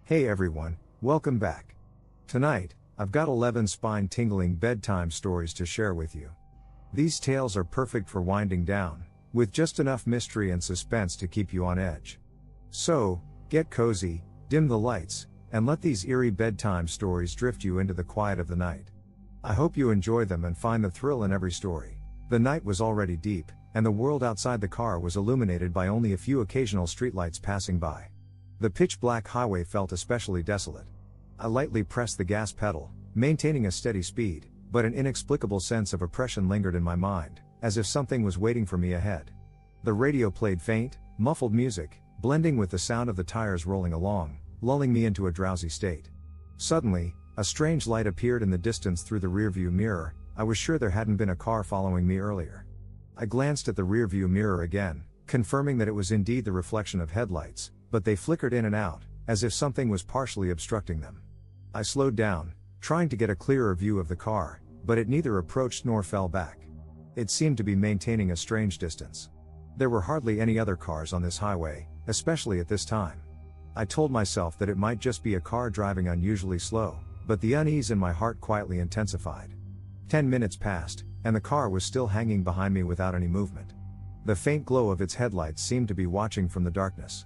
Hey everyone, welcome back. Tonight, I've got 11 spine-tingling bedtime stories to share with you. These tales are perfect for winding down, with just enough mystery and suspense to keep you on edge. So, get cozy, dim the lights, and let these eerie bedtime stories drift you into the quiet of the night. I hope you enjoy them and find the thrill in every story. The night was already deep, and the world outside the car was illuminated by only a few occasional streetlights passing by. The pitch-black highway felt especially desolate. I lightly pressed the gas pedal, maintaining a steady speed, but an inexplicable sense of oppression lingered in my mind, as if something was waiting for me ahead. The radio played faint, muffled music, blending with the sound of the tires rolling along, lulling me into a drowsy state. Suddenly, a strange light appeared in the distance through the rearview mirror. I was sure there hadn't been a car following me earlier. I glanced at the rearview mirror again, confirming that it was indeed the reflection of headlights, but they flickered in and out, as if something was partially obstructing them. I slowed down, trying to get a clearer view of the car, but it neither approached nor fell back. It seemed to be maintaining a strange distance. There were hardly any other cars on this highway, especially at this time. I told myself that it might just be a car driving unusually slow, but the unease in my heart quietly intensified. 10 minutes passed, and the car was still hanging behind me without any movement. The faint glow of its headlights seemed to be watching from the darkness.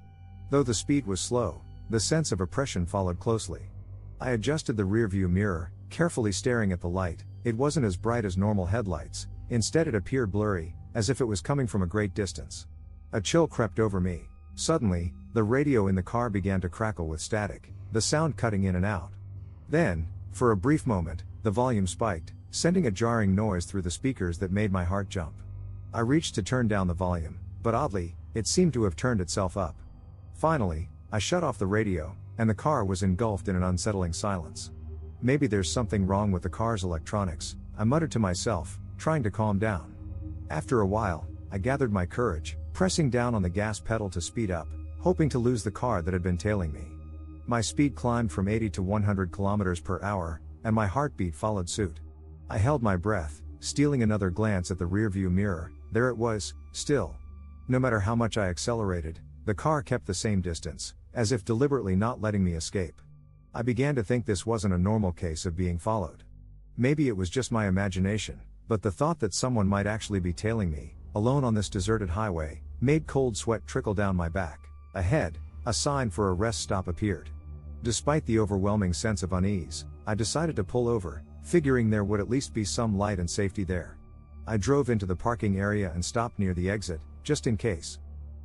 Though the speed was slow, the sense of oppression followed closely. I adjusted the rearview mirror, carefully staring at the light. It wasn't as bright as normal headlights, instead it appeared blurry, as if it was coming from a great distance. A chill crept over me. Suddenly, the radio in the car began to crackle with static, the sound cutting in and out. Then, for a brief moment, the volume spiked, sending a jarring noise through the speakers that made my heart jump. I reached to turn down the volume, but oddly, it seemed to have turned itself up. Finally, I shut off the radio, and the car was engulfed in an unsettling silence. Maybe there's something wrong with the car's electronics, I muttered to myself, trying to calm down. After a while, I gathered my courage, pressing down on the gas pedal to speed up, hoping to lose the car that had been tailing me. My speed climbed from 80 to 100 kilometers per hour, and my heartbeat followed suit. I held my breath, stealing another glance at the rearview mirror. There it was, still. No matter how much I accelerated, the car kept the same distance, as if deliberately not letting me escape. I began to think this wasn't a normal case of being followed. Maybe it was just my imagination, but the thought that someone might actually be tailing me, alone on this deserted highway, made cold sweat trickle down my back. Ahead, a sign for a rest stop appeared. Despite the overwhelming sense of unease, I decided to pull over, figuring there would at least be some light and safety there. I drove into the parking area and stopped near the exit, just in case.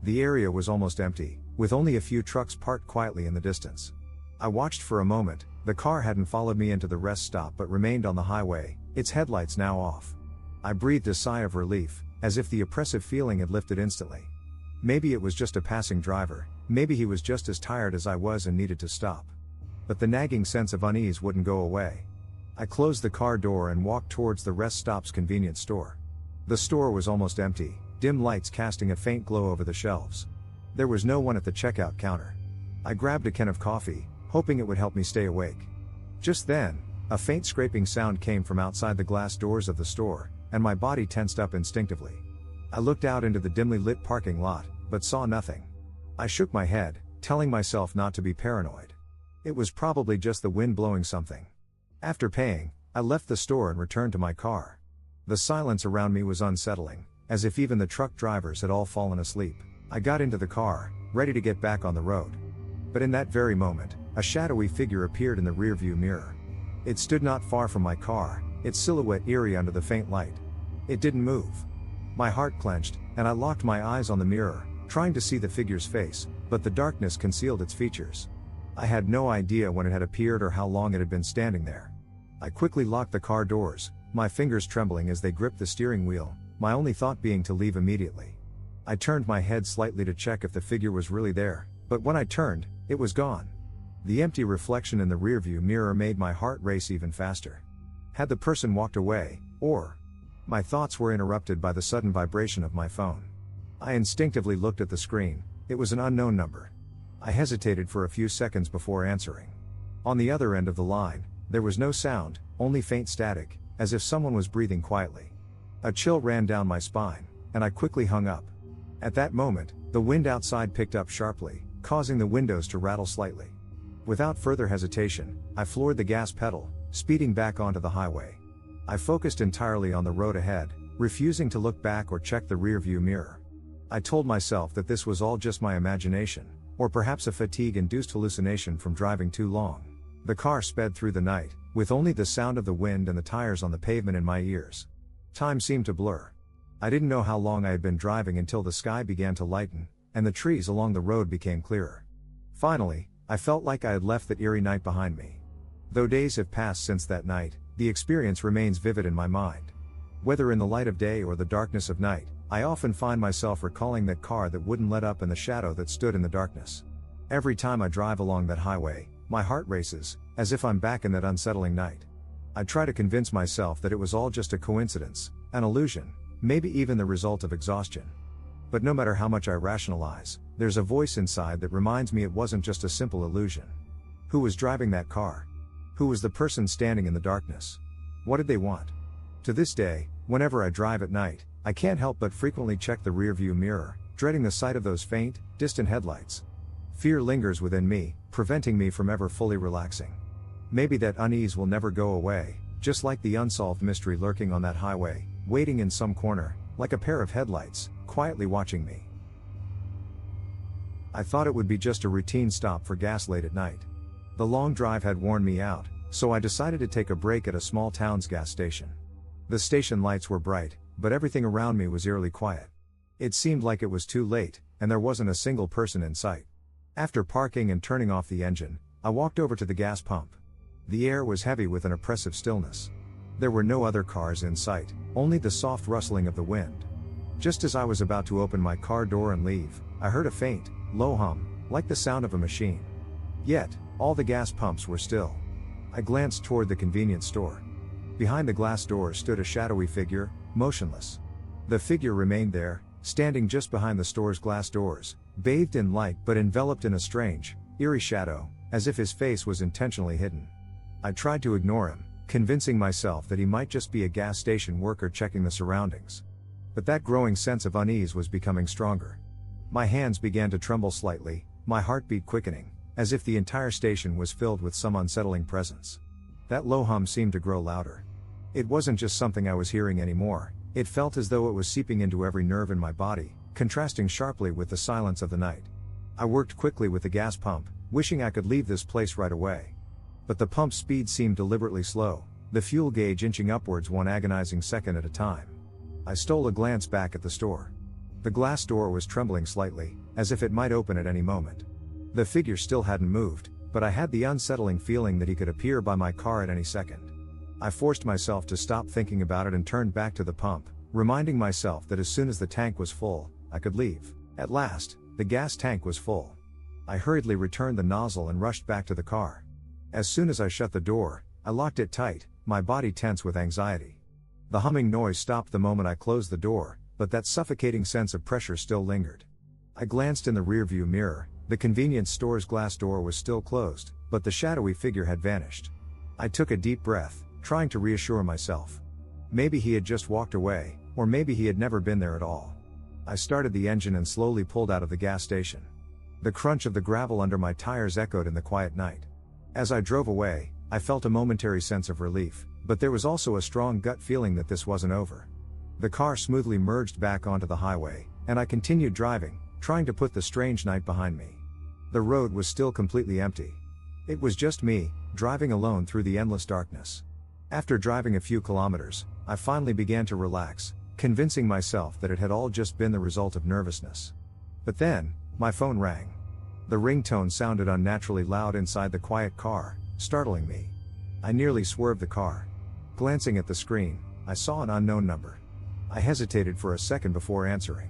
The area was almost empty, with only a few trucks parked quietly in the distance. I watched for a moment. The car hadn't followed me into the rest stop but remained on the highway, its headlights now off. I breathed a sigh of relief, as if the oppressive feeling had lifted instantly. Maybe it was just a passing driver, maybe he was just as tired as I was and needed to stop. But the nagging sense of unease wouldn't go away. I closed the car door and walked towards the rest stop's convenience store. The store was almost empty, dim lights casting a faint glow over the shelves. There was no one at the checkout counter. I grabbed a can of coffee, hoping it would help me stay awake. Just then, a faint scraping sound came from outside the glass doors of the store, and my body tensed up instinctively. I looked out into the dimly lit parking lot, but saw nothing. I shook my head, telling myself not to be paranoid. It was probably just the wind blowing something. After paying, I left the store and returned to my car. The silence around me was unsettling, as if even the truck drivers had all fallen asleep. I got into the car, ready to get back on the road. But in that very moment, a shadowy figure appeared in the rearview mirror. It stood not far from my car, its silhouette eerie under the faint light. It didn't move. My heart clenched, and I locked my eyes on the mirror, trying to see the figure's face, but the darkness concealed its features. I had no idea when it had appeared or how long it had been standing there. I quickly locked the car doors, my fingers trembling as they gripped the steering wheel, my only thought being to leave immediately. I turned my head slightly to check if the figure was really there, but when I turned, it was gone. The empty reflection in the rearview mirror made my heart race even faster. Had the person walked away, or... My thoughts were interrupted by the sudden vibration of my phone. I instinctively looked at the screen. It was an unknown number. I hesitated for a few seconds before answering. On the other end of the line, there was no sound, only faint static, as if someone was breathing quietly. A chill ran down my spine, and I quickly hung up. At that moment, the wind outside picked up sharply, causing the windows to rattle slightly. Without further hesitation, I floored the gas pedal, speeding back onto the highway. I focused entirely on the road ahead, refusing to look back or check the rearview mirror. I told myself that this was all just my imagination, or perhaps a fatigue-induced hallucination from driving too long. The car sped through the night, with only the sound of the wind and the tires on the pavement in my ears. Time seemed to blur. I didn't know how long I had been driving until the sky began to lighten, and the trees along the road became clearer. Finally, I felt like I had left that eerie night behind me. Though days have passed since that night, the experience remains vivid in my mind. Whether in the light of day or the darkness of night, I often find myself recalling that car that wouldn't let up and the shadow that stood in the darkness. Every time I drive along that highway, my heart races, as if I'm back in that unsettling night. I try to convince myself that it was all just a coincidence, an illusion, maybe even the result of exhaustion. But no matter how much I rationalize, there's a voice inside that reminds me it wasn't just a simple illusion. Who was driving that car? Who was the person standing in the darkness? What did they want? To this day, whenever I drive at night, I can't help but frequently check the rearview mirror, dreading the sight of those faint, distant headlights. Fear lingers within me, preventing me from ever fully relaxing. Maybe that unease will never go away, just like the unsolved mystery lurking on that highway, waiting in some corner, like a pair of headlights, quietly watching me. I thought it would be just a routine stop for gas late at night. The long drive had worn me out, so I decided to take a break at a small town's gas station. The station lights were bright, but everything around me was eerily quiet. It seemed like it was too late, and there wasn't a single person in sight. After parking and turning off the engine, I walked over to the gas pump. The air was heavy with an oppressive stillness. There were no other cars in sight, only the soft rustling of the wind. Just as I was about to open my car door and leave, I heard a faint, low hum, like the sound of a machine. Yet, all the gas pumps were still. I glanced toward the convenience store. Behind the glass doors stood a shadowy figure, motionless. The figure remained there, standing just behind the store's glass doors, bathed in light but enveloped in a strange, eerie shadow, as if his face was intentionally hidden. I tried to ignore him, convincing myself that he might just be a gas station worker checking the surroundings. But that growing sense of unease was becoming stronger. My hands began to tremble slightly, my heartbeat quickening, as if the entire station was filled with some unsettling presence. That low hum seemed to grow louder. It wasn't just something I was hearing anymore, it felt as though it was seeping into every nerve in my body, contrasting sharply with the silence of the night. I worked quickly with the gas pump, wishing I could leave this place right away. But the pump's speed seemed deliberately slow, the fuel gauge inching upwards one agonizing second at a time. I stole a glance back at the store. The glass door was trembling slightly, as if it might open at any moment. The figure still hadn't moved, but I had the unsettling feeling that he could appear by my car at any second. I forced myself to stop thinking about it and turned back to the pump, reminding myself that as soon as the tank was full, I could leave. At last, the gas tank was full. I hurriedly returned the nozzle and rushed back to the car. As soon as I shut the door, I locked it tight, my body tense with anxiety. The humming noise stopped the moment I closed the door, but that suffocating sense of pressure still lingered. I glanced in the rearview mirror. The convenience store's glass door was still closed, but the shadowy figure had vanished. I took a deep breath, trying to reassure myself. Maybe he had just walked away, or maybe he had never been there at all. I started the engine and slowly pulled out of the gas station. The crunch of the gravel under my tires echoed in the quiet night. As I drove away, I felt a momentary sense of relief, but there was also a strong gut feeling that this wasn't over. The car smoothly merged back onto the highway, and I continued driving, trying to put the strange night behind me. The road was still completely empty. It was just me, driving alone through the endless darkness. After driving a few kilometers, I finally began to relax, convincing myself that it had all just been the result of nervousness. But then, my phone rang. The ringtone sounded unnaturally loud inside the quiet car, startling me. I nearly swerved the car. Glancing at the screen, I saw an unknown number. I hesitated for a second before answering.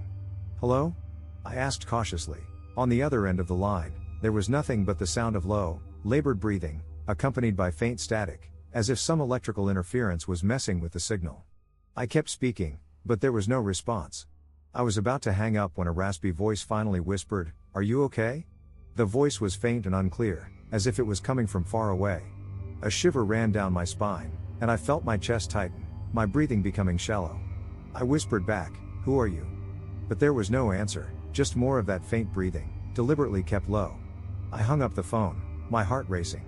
"Hello?" I asked cautiously. On the other end of the line, there was nothing but the sound of low, labored breathing, accompanied by faint static, as if some electrical interference was messing with the signal. I kept speaking, but there was no response. I was about to hang up when a raspy voice finally whispered, "Are you okay?" The voice was faint and unclear, as if it was coming from far away. A shiver ran down my spine, and I felt my chest tighten, my breathing becoming shallow. I whispered back, "Who are you?" But there was no answer, just more of that faint breathing, deliberately kept low. I hung up the phone, my heart racing.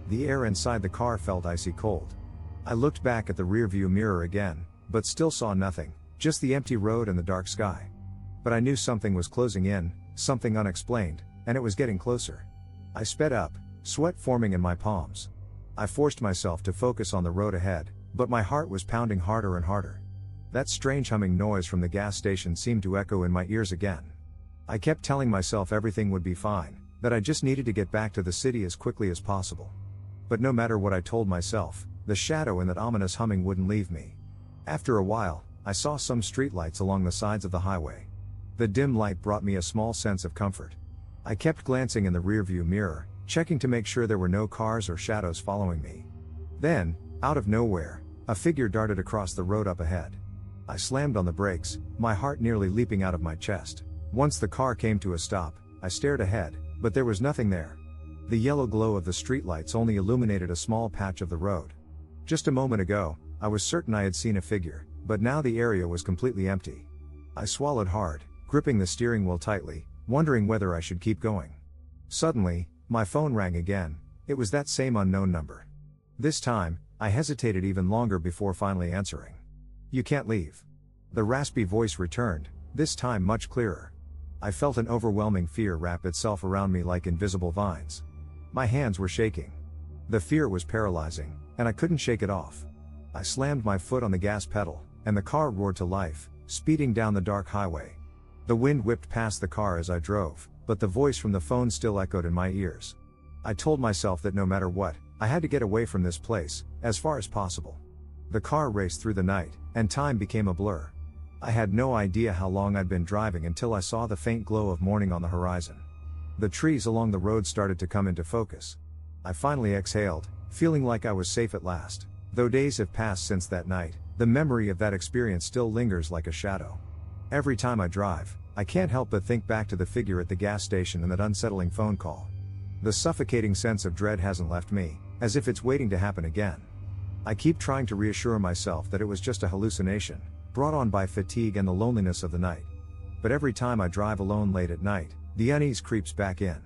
The air inside the car felt icy cold. I looked back at the rearview mirror again, but still saw nothing, just the empty road and the dark sky. But I knew something was closing in, something unexplained, and it was getting closer. I sped up, sweat forming in my palms. I forced myself to focus on the road ahead, but my heart was pounding harder and harder. That strange humming noise from the gas station seemed to echo in my ears again. I kept telling myself everything would be fine, that I just needed to get back to the city as quickly as possible. But no matter what I told myself, the shadow and that ominous humming wouldn't leave me. After a while, I saw some streetlights along the sides of the highway. The dim light brought me a small sense of comfort. I kept glancing in the rearview mirror, checking to make sure there were no cars or shadows following me. Then, out of nowhere, a figure darted across the road up ahead. I slammed on the brakes, my heart nearly leaping out of my chest. Once the car came to a stop, I stared ahead, but there was nothing there. The yellow glow of the streetlights only illuminated a small patch of the road. Just a moment ago, I was certain I had seen a figure, but now the area was completely empty. I swallowed hard, gripping the steering wheel tightly, wondering whether I should keep going. Suddenly, my phone rang again. It was that same unknown number. This time, I hesitated even longer before finally answering. "You can't leave." The raspy voice returned, this time much clearer. I felt an overwhelming fear wrap itself around me like invisible vines. My hands were shaking. The fear was paralyzing, and I couldn't shake it off. I slammed my foot on the gas pedal, and the car roared to life, speeding down the dark highway. The wind whipped past the car as I drove, but the voice from the phone still echoed in my ears. I told myself that no matter what, I had to get away from this place, as far as possible. The car raced through the night, and time became a blur. I had no idea how long I'd been driving until I saw the faint glow of morning on the horizon. The trees along the road started to come into focus. I finally exhaled, feeling like I was safe at last. Though days have passed since that night, the memory of that experience still lingers like a shadow. Every time I drive, I can't help but think back to the figure at the gas station and that unsettling phone call. The suffocating sense of dread hasn't left me, as if it's waiting to happen again. I keep trying to reassure myself that it was just a hallucination, brought on by fatigue and the loneliness of the night. But every time I drive alone late at night, the unease creeps back in.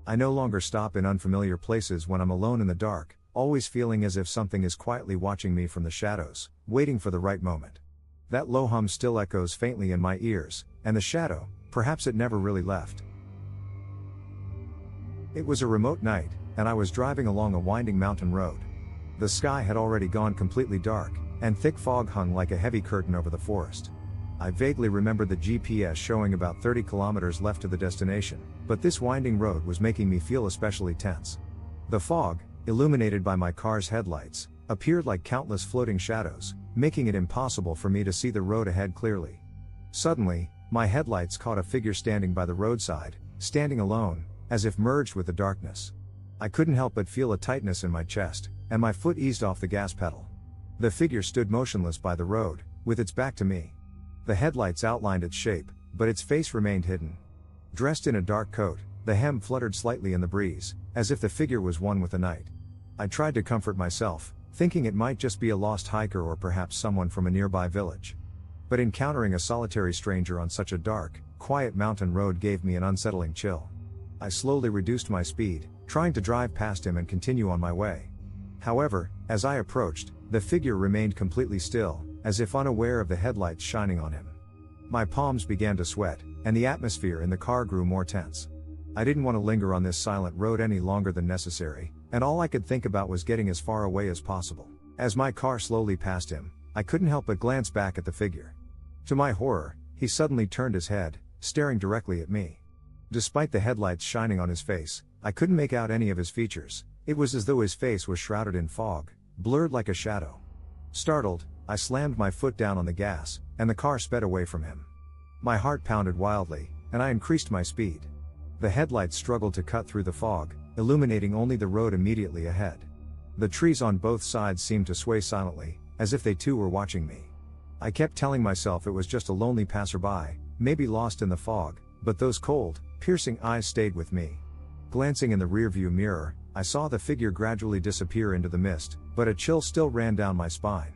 I no longer stop in unfamiliar places when I'm alone in the dark, always feeling as if something is quietly watching me from the shadows, waiting for the right moment. That low hum still echoes faintly in my ears, and the shadow, perhaps it never really left. It was a remote night, and I was driving along a winding mountain road. The sky had already gone completely dark, and thick fog hung like a heavy curtain over the forest. I vaguely remembered the GPS showing about 30 kilometers left to the destination, but this winding road was making me feel especially tense. The fog, illuminated by my car's headlights, appeared like countless floating shadows, making it impossible for me to see the road ahead clearly. Suddenly, my headlights caught a figure standing by the roadside, standing alone, as if merged with the darkness. I couldn't help but feel a tightness in my chest, and my foot eased off the gas pedal. The figure stood motionless by the road, with its back to me. The headlights outlined its shape, but its face remained hidden. Dressed in a dark coat, the hem fluttered slightly in the breeze, as if the figure was one with the night. I tried to comfort myself, thinking it might just be a lost hiker or perhaps someone from a nearby village. But encountering a solitary stranger on such a dark, quiet mountain road gave me an unsettling chill. I slowly reduced my speed, trying to drive past him and continue on my way. However, as I approached, the figure remained completely still, as if unaware of the headlights shining on him. My palms began to sweat, and the atmosphere in the car grew more tense. I didn't want to linger on this silent road any longer than necessary, and all I could think about was getting as far away as possible. As my car slowly passed him, I couldn't help but glance back at the figure. To my horror, he suddenly turned his head, staring directly at me. Despite the headlights shining on his face, I couldn't make out any of his features. It was as though his face was shrouded in fog, blurred like a shadow. Startled, I slammed my foot down on the gas, and the car sped away from him. My heart pounded wildly, and I increased my speed. The headlights struggled to cut through the fog, illuminating only the road immediately ahead. The trees on both sides seemed to sway silently, as if they too were watching me. I kept telling myself it was just a lonely passerby, maybe lost in the fog, but those cold, piercing eyes stayed with me. Glancing in the rearview mirror, I saw the figure gradually disappear into the mist, but a chill still ran down my spine.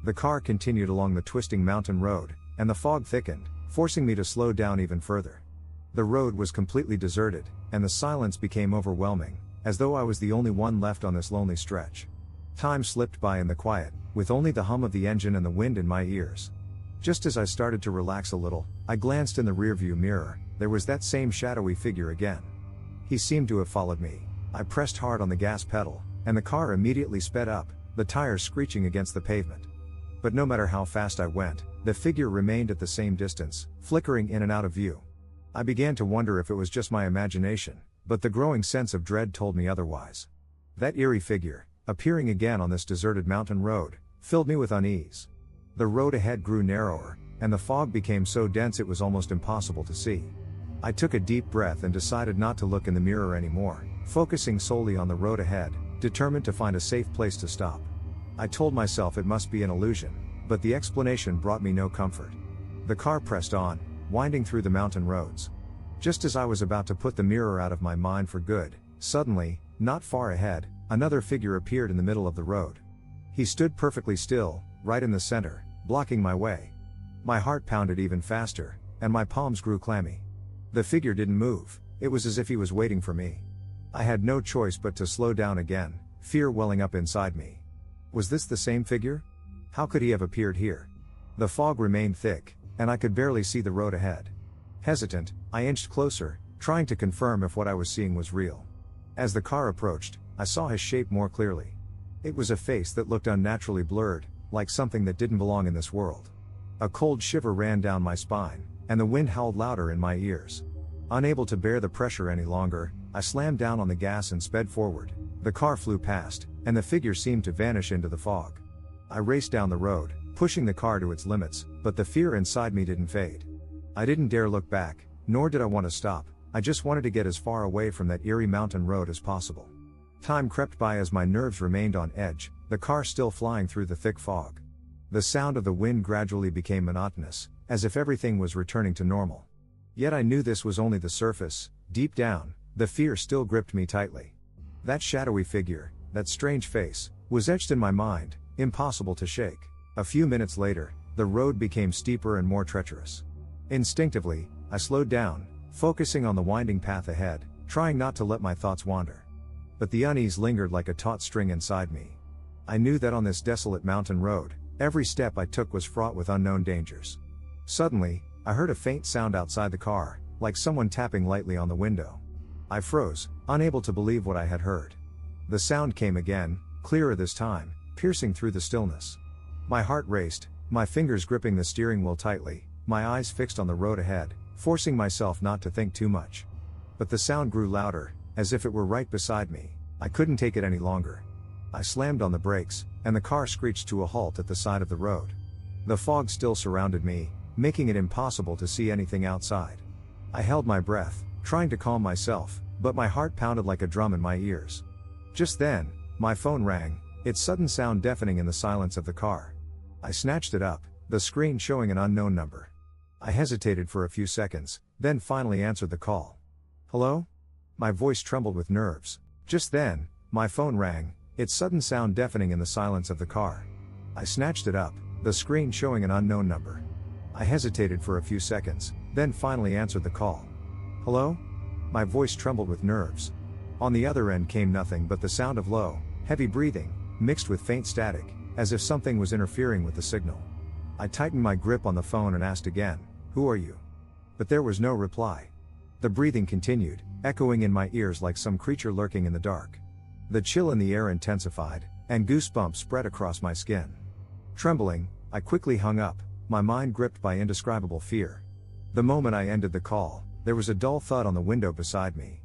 The car continued along the twisting mountain road, and the fog thickened, forcing me to slow down even further. The road was completely deserted, and the silence became overwhelming, as though I was the only one left on this lonely stretch. Time slipped by in the quiet, with only the hum of the engine and the wind in my ears. Just as I started to relax a little, I glanced in the rearview mirror. There was that same shadowy figure again. He seemed to have followed me. I pressed hard on the gas pedal, and the car immediately sped up, the tires screeching against the pavement. But no matter how fast I went, the figure remained at the same distance, flickering in and out of view. I began to wonder if it was just my imagination, but the growing sense of dread told me otherwise. That eerie figure, appearing again on this deserted mountain road, filled me with unease. The road ahead grew narrower, and the fog became so dense it was almost impossible to see. I took a deep breath and decided not to look in the mirror anymore, focusing solely on the road ahead, determined to find a safe place to stop. I told myself it must be an illusion, but the explanation brought me no comfort. The car pressed on, winding through the mountain roads. Just as I was about to put the mirror out of my mind for good, suddenly, not far ahead, another figure appeared in the middle of the road. He stood perfectly still, right in the center, blocking my way. My heart pounded even faster, and my palms grew clammy. The figure didn't move. It was as if he was waiting for me. I had no choice but to slow down again, fear welling up inside me. Was this the same figure? How could he have appeared here? The fog remained thick, and I could barely see the road ahead. Hesitant, I inched closer, trying to confirm if what I was seeing was real. As the car approached, I saw his shape more clearly. It was a face that looked unnaturally blurred, like something that didn't belong in this world. A cold shiver ran down my spine, and the wind howled louder in my ears. Unable to bear the pressure any longer, I slammed down on the gas and sped forward. The car flew past, and the figure seemed to vanish into the fog. I raced down the road, pushing the car to its limits, but the fear inside me didn't fade. I didn't dare look back, nor did I want to stop. I just wanted to get as far away from that eerie mountain road as possible. Time crept by as my nerves remained on edge, the car still flying through the thick fog. The sound of the wind gradually became monotonous, as if everything was returning to normal. Yet I knew this was only the surface. Deep down, the fear still gripped me tightly. That shadowy figure, that strange face, was etched in my mind, impossible to shake. A few minutes later, the road became steeper and more treacherous. Instinctively, I slowed down, focusing on the winding path ahead, trying not to let my thoughts wander. But the unease lingered like a taut string inside me. I knew that on this desolate mountain road, every step I took was fraught with unknown dangers. Suddenly, I heard a faint sound outside the car, like someone tapping lightly on the window. I froze, unable to believe what I had heard. The sound came again, clearer this time, piercing through the stillness. My heart raced, my fingers gripping the steering wheel tightly, my eyes fixed on the road ahead, forcing myself not to think too much. But the sound grew louder, as if it were right beside me. I couldn't take it any longer. I slammed on the brakes, and the car screeched to a halt at the side of the road. The fog still surrounded me, making it impossible to see anything outside. I held my breath, trying to calm myself, but my heart pounded like a drum in my ears. Just then, my phone rang, its sudden sound deafening in the silence of the car. I snatched it up, the screen showing an unknown number. I hesitated for a few seconds, then finally answered the call. "Hello?" My voice trembled with nerves. Just then, my phone rang, its sudden sound deafening in the silence of the car. I snatched it up, the screen showing an unknown number. I hesitated for a few seconds, then finally answered the call. "Hello?" My voice trembled with nerves. On the other end came nothing but the sound of low, heavy breathing, mixed with faint static, as if something was interfering with the signal. I tightened my grip on the phone and asked again, "Who are you?" But there was no reply. The breathing continued, echoing in my ears like some creature lurking in the dark. The chill in the air intensified, and goosebumps spread across my skin. Trembling, I quickly hung up, my mind gripped by indescribable fear. The moment I ended the call, there was a dull thud on the window beside me.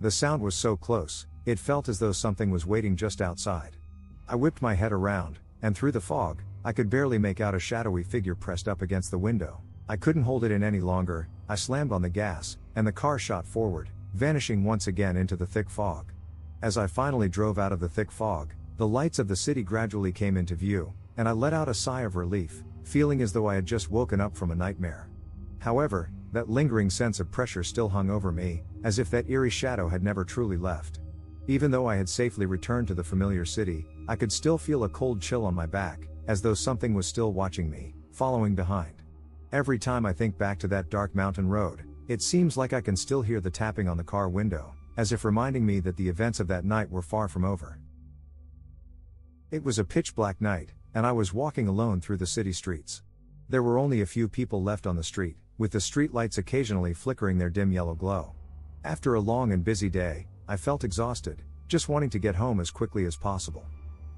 The sound was so close, it felt as though something was waiting just outside. I whipped my head around, and through the fog, I could barely make out a shadowy figure pressed up against the window. I couldn't hold it in any longer. I slammed on the gas, and the car shot forward, vanishing once again into the thick fog. As I finally drove out of the thick fog, the lights of the city gradually came into view, and I let out a sigh of relief, feeling as though I had just woken up from a nightmare. However, that lingering sense of pressure still hung over me, as if that eerie shadow had never truly left. Even though I had safely returned to the familiar city, I could still feel a cold chill on my back, as though something was still watching me, following behind. Every time I think back to that dark mountain road, it seems like I can still hear the tapping on the car window, as if reminding me that the events of that night were far from over. It was a pitch-black night, and I was walking alone through the city streets. There were only a few people left on the street, with the street lights occasionally flickering their dim yellow glow. After a long and busy day, I felt exhausted, just wanting to get home as quickly as possible.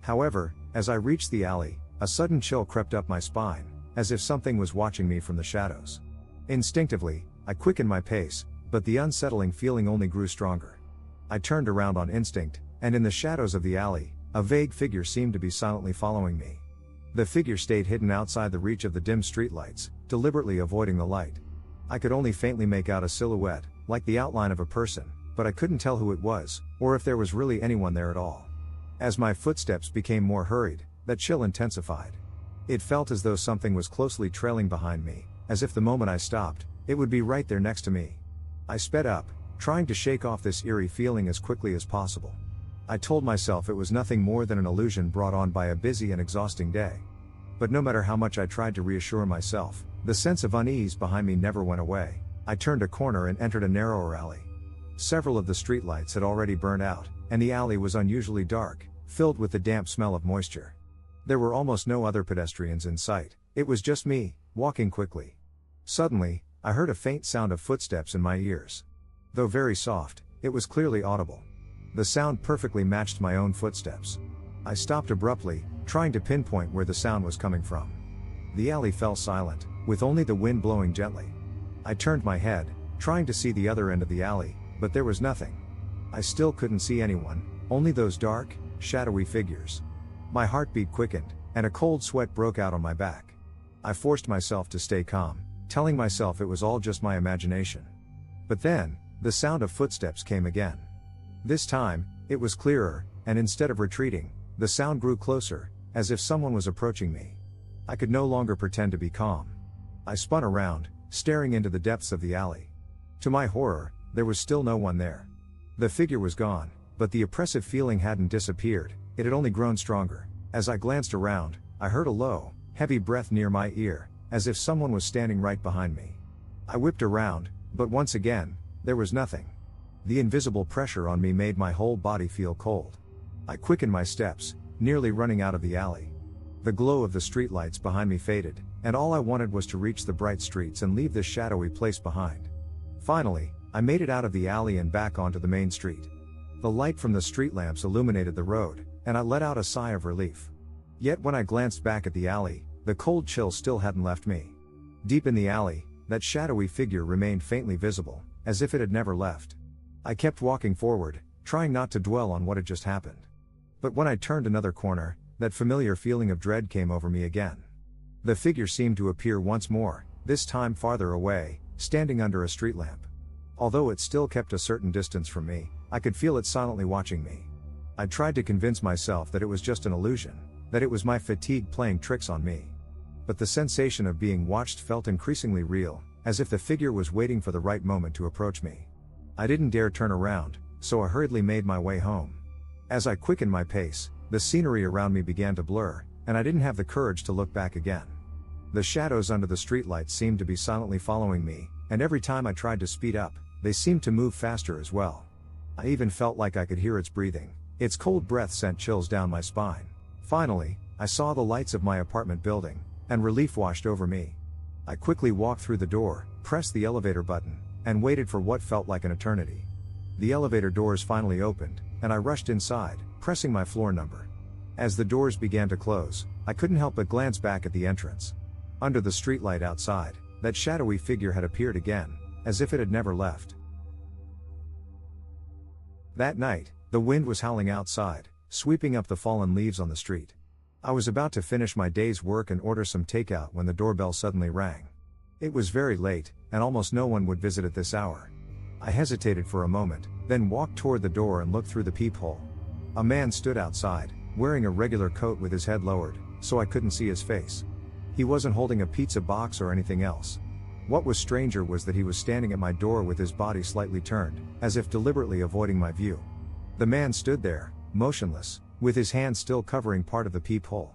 However, as I reached the alley, a sudden chill crept up my spine, as if something was watching me from the shadows. Instinctively, I quickened my pace, but the unsettling feeling only grew stronger. I turned around on instinct, and in the shadows of the alley, a vague figure seemed to be silently following me. The figure stayed hidden outside the reach of the dim streetlights, deliberately avoiding the light. I could only faintly make out a silhouette, like the outline of a person, but I couldn't tell who it was, or if there was really anyone there at all. As my footsteps became more hurried, that chill intensified. It felt as though something was closely trailing behind me, as if the moment I stopped, it would be right there next to me. I sped up, trying to shake off this eerie feeling as quickly as possible. I told myself it was nothing more than an illusion brought on by a busy and exhausting day. But no matter how much I tried to reassure myself, the sense of unease behind me never went away. I turned a corner and entered a narrower alley. Several of the streetlights had already burned out, and the alley was unusually dark, filled with the damp smell of moisture. There were almost no other pedestrians in sight. It was just me, walking quickly. Suddenly, I heard a faint sound of footsteps in my ears. Though very soft, it was clearly audible. The sound perfectly matched my own footsteps. I stopped abruptly, trying to pinpoint where the sound was coming from. The alley fell silent, with only the wind blowing gently. I turned my head, trying to see the other end of the alley, but there was nothing. I still couldn't see anyone, only those dark, shadowy figures. My heartbeat quickened, and a cold sweat broke out on my back. I forced myself to stay calm, telling myself it was all just my imagination. But then, the sound of footsteps came again. This time, it was clearer, and instead of retreating, the sound grew closer, as if someone was approaching me. I could no longer pretend to be calm. I spun around, staring into the depths of the alley. To my horror, there was still no one there. The figure was gone, but the oppressive feeling hadn't disappeared, it had only grown stronger. As I glanced around, I heard a low, heavy breath near my ear, as if someone was standing right behind me. I whipped around, but once again, there was nothing. The invisible pressure on me made my whole body feel cold. I quickened my steps, nearly running out of the alley. The glow of the streetlights behind me faded, and all I wanted was to reach the bright streets and leave this shadowy place behind. Finally, I made it out of the alley and back onto the main street. The light from the street lamps illuminated the road, and I let out a sigh of relief. Yet when I glanced back at the alley, the cold chill still hadn't left me. Deep in the alley, that shadowy figure remained faintly visible, as if it had never left. I kept walking forward, trying not to dwell on what had just happened. But when I turned another corner, that familiar feeling of dread came over me again. The figure seemed to appear once more, this time farther away, standing under a street lamp. Although it still kept a certain distance from me, I could feel it silently watching me. I tried to convince myself that it was just an illusion, that it was my fatigue playing tricks on me. But the sensation of being watched felt increasingly real, as if the figure was waiting for the right moment to approach me. I didn't dare turn around, so I hurriedly made my way home. As I quickened my pace, the scenery around me began to blur, and I didn't have the courage to look back again. The shadows under the streetlights seemed to be silently following me, and every time I tried to speed up, they seemed to move faster as well. I even felt like I could hear its breathing. Its cold breath sent chills down my spine. Finally, I saw the lights of my apartment building, and relief washed over me. I quickly walked through the door, pressed the elevator button, and waited for what felt like an eternity. The elevator doors finally opened, and I rushed inside, pressing my floor number. As the doors began to close, I couldn't help but glance back at the entrance. Under the streetlight outside, that shadowy figure had appeared again, as if it had never left. That night, the wind was howling outside, sweeping up the fallen leaves on the street. I was about to finish my day's work and order some takeout when the doorbell suddenly rang. It was very late, and almost no one would visit at this hour. I hesitated for a moment, then walked toward the door and looked through the peephole. A man stood outside, wearing a regular coat with his head lowered, so I couldn't see his face. He wasn't holding a pizza box or anything else. What was stranger was that he was standing at my door with his body slightly turned, as if deliberately avoiding my view. The man stood there, motionless, with his hand still covering part of the peephole.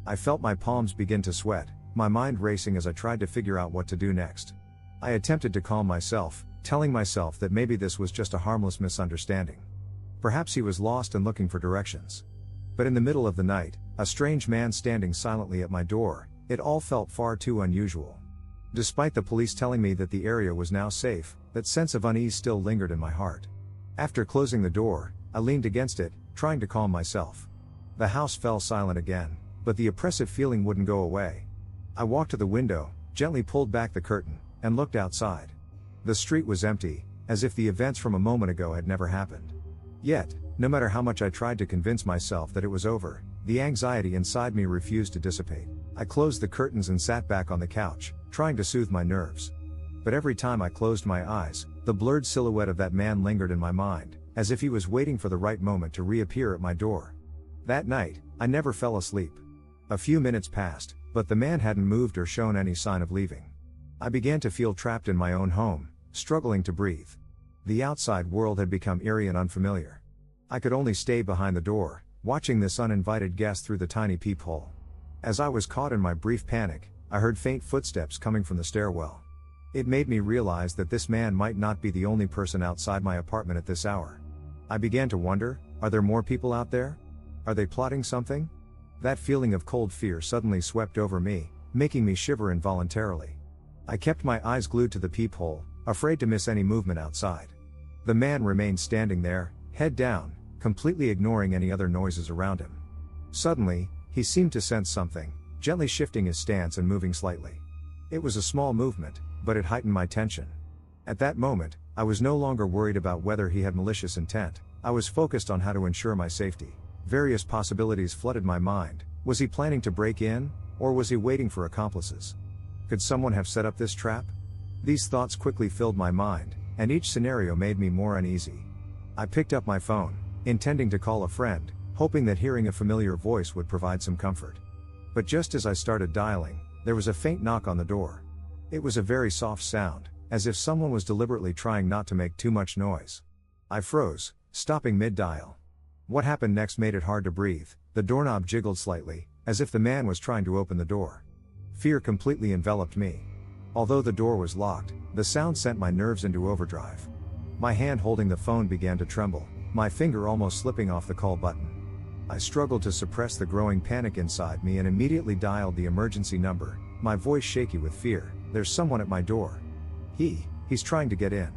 I felt my palms begin to sweat, my mind racing as I tried to figure out what to do next. I attempted to calm myself, telling myself that maybe this was just a harmless misunderstanding. Perhaps he was lost and looking for directions. But in the middle of the night, a strange man standing silently at my door, it all felt far too unusual. Despite the police telling me that the area was now safe, that sense of unease still lingered in my heart. After closing the door, I leaned against it, trying to calm myself. The house fell silent again, but the oppressive feeling wouldn't go away. I walked to the window, gently pulled back the curtain, and looked outside. The street was empty, as if the events from a moment ago had never happened. Yet, no matter how much I tried to convince myself that it was over, the anxiety inside me refused to dissipate. I closed the curtains and sat back on the couch, trying to soothe my nerves. But every time I closed my eyes, the blurred silhouette of that man lingered in my mind, as if he was waiting for the right moment to reappear at my door. That night, I never fell asleep. A few minutes passed, but the man hadn't moved or shown any sign of leaving. I began to feel trapped in my own home, struggling to breathe. The outside world had become eerie and unfamiliar. I could only stay behind the door, watching this uninvited guest through the tiny peephole. As I was caught in my brief panic, I heard faint footsteps coming from the stairwell. It made me realize that this man might not be the only person outside my apartment at this hour. I began to wonder, are there more people out there? Are they plotting something? That feeling of cold fear suddenly swept over me, making me shiver involuntarily. I kept my eyes glued to the peephole, afraid to miss any movement outside. The man remained standing there, head down, completely ignoring any other noises around him. Suddenly, he seemed to sense something, gently shifting his stance and moving slightly. It was a small movement, but it heightened my tension. At that moment, I was no longer worried about whether he had malicious intent. I was focused on how to ensure my safety. Various possibilities flooded my mind. Was he planning to break in, or was he waiting for accomplices? Could someone have set up this trap? These thoughts quickly filled my mind, and each scenario made me more uneasy. I picked up my phone, intending to call a friend, hoping that hearing a familiar voice would provide some comfort. But just as I started dialing, there was a faint knock on the door. It was a very soft sound, as if someone was deliberately trying not to make too much noise. I froze, stopping mid-dial. What happened next made it hard to breathe. The doorknob jiggled slightly, as if the man was trying to open the door. Fear completely enveloped me. Although the door was locked, the sound sent my nerves into overdrive. My hand holding the phone began to tremble, my finger almost slipping off the call button. I struggled to suppress the growing panic inside me and immediately dialed the emergency number, my voice shaky with fear. There's someone at my door. He's trying to get in.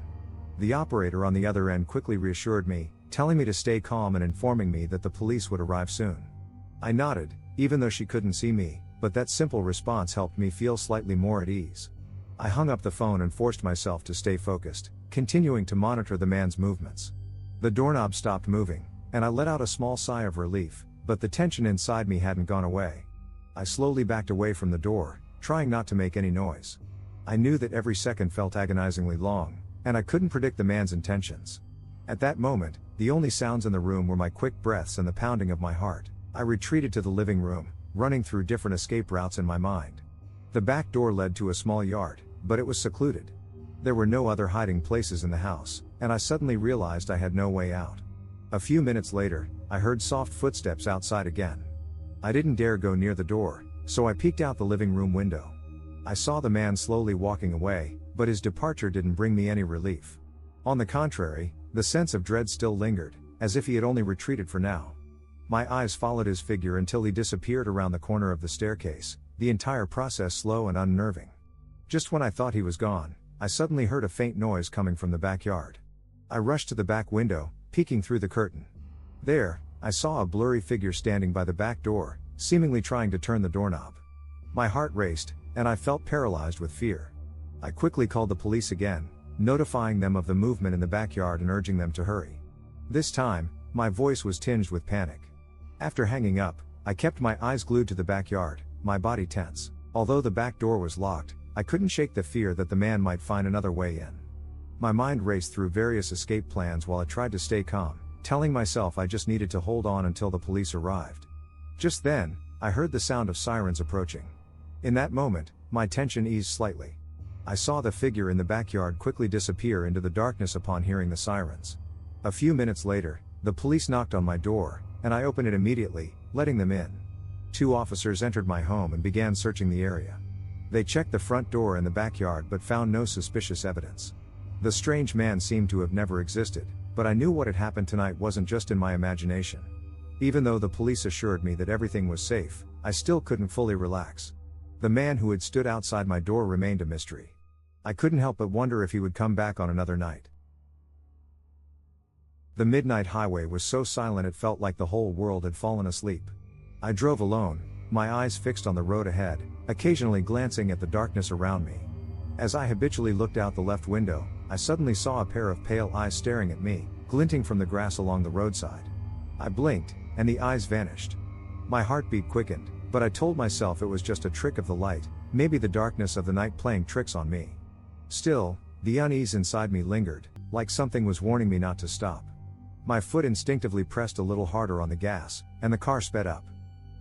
The operator on the other end quickly reassured me, telling me to stay calm and informing me that the police would arrive soon. I nodded, even though she couldn't see me, but that simple response helped me feel slightly more at ease. I hung up the phone and forced myself to stay focused, continuing to monitor the man's movements. The doorknob stopped moving, and I let out a small sigh of relief, but the tension inside me hadn't gone away. I slowly backed away from the door, trying not to make any noise. I knew that every second felt agonizingly long, and I couldn't predict the man's intentions. At that moment, the only sounds in the room were my quick breaths and the pounding of my heart. I retreated to the living room, running through different escape routes in my mind. The back door led to a small yard, but it was secluded. There were no other hiding places in the house, and I suddenly realized I had no way out. A few minutes later, I heard soft footsteps outside again. I didn't dare go near the door, so I peeked out the living room window. I saw the man slowly walking away, but his departure didn't bring me any relief. On the contrary, the sense of dread still lingered, as if he had only retreated for now. My eyes followed his figure until he disappeared around the corner of the staircase, the entire process slow and unnerving. Just when I thought he was gone, I suddenly heard a faint noise coming from the backyard. I rushed to the back window, peeking through the curtain. There, I saw a blurry figure standing by the back door, seemingly trying to turn the doorknob. My heart raced, and I felt paralyzed with fear. I quickly called the police again, notifying them of the movement in the backyard and urging them to hurry. This time, my voice was tinged with panic. After hanging up, I kept my eyes glued to the backyard, my body tense. Although the back door was locked, I couldn't shake the fear that the man might find another way in. My mind raced through various escape plans while I tried to stay calm, telling myself I just needed to hold on until the police arrived. Just then, I heard the sound of sirens approaching. In that moment, my tension eased slightly. I saw the figure in the backyard quickly disappear into the darkness upon hearing the sirens. A few minutes later, the police knocked on my door, and I opened it immediately, letting them in. 2 officers entered my home and began searching the area. They checked the front door and the backyard but found no suspicious evidence. The strange man seemed to have never existed, but I knew what had happened tonight wasn't just in my imagination. Even though the police assured me that everything was safe, I still couldn't fully relax. The man who had stood outside my door remained a mystery. I couldn't help but wonder if he would come back on another night. The midnight highway was so silent it felt like the whole world had fallen asleep. I drove alone, my eyes fixed on the road ahead, occasionally glancing at the darkness around me. As I habitually looked out the left window, I suddenly saw a pair of pale eyes staring at me, glinting from the grass along the roadside. I blinked, and the eyes vanished. My heartbeat quickened, but I told myself it was just a trick of the light, maybe the darkness of the night playing tricks on me. Still, the unease inside me lingered, like something was warning me not to stop. My foot instinctively pressed a little harder on the gas, and the car sped up.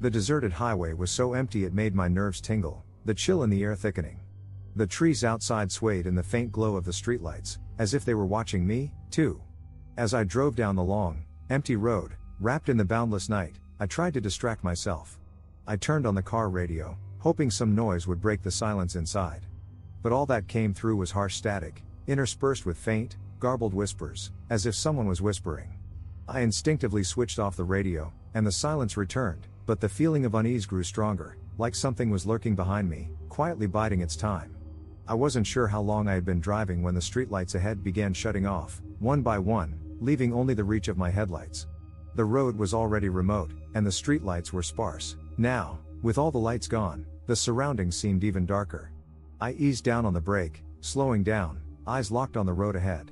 The deserted highway was so empty it made my nerves tingle, the chill in the air thickening. The trees outside swayed in the faint glow of the streetlights, as if they were watching me, too. As I drove down the long, empty road, wrapped in the boundless night, I tried to distract myself. I turned on the car radio, hoping some noise would break the silence inside. But all that came through was harsh static, interspersed with faint, garbled whispers, as if someone was whispering. I instinctively switched off the radio, and the silence returned, but the feeling of unease grew stronger, like something was lurking behind me, quietly biding its time. I wasn't sure how long I had been driving when the streetlights ahead began shutting off, one by one, leaving only the reach of my headlights. The road was already remote, and the streetlights were sparse. Now, with all the lights gone, the surroundings seemed even darker. I eased down on the brake, slowing down, eyes locked on the road ahead.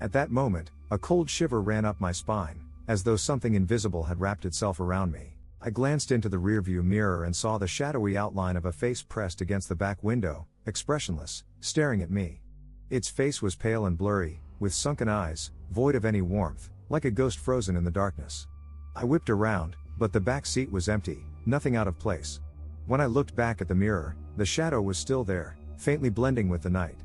At that moment, a cold shiver ran up my spine, as though something invisible had wrapped itself around me. I glanced into the rearview mirror and saw the shadowy outline of a face pressed against the back window, expressionless, staring at me. Its face was pale and blurry, with sunken eyes, void of any warmth, like a ghost frozen in the darkness. I whipped around, but the back seat was empty, nothing out of place. When I looked back at the mirror, the shadow was still there, faintly blending with the night.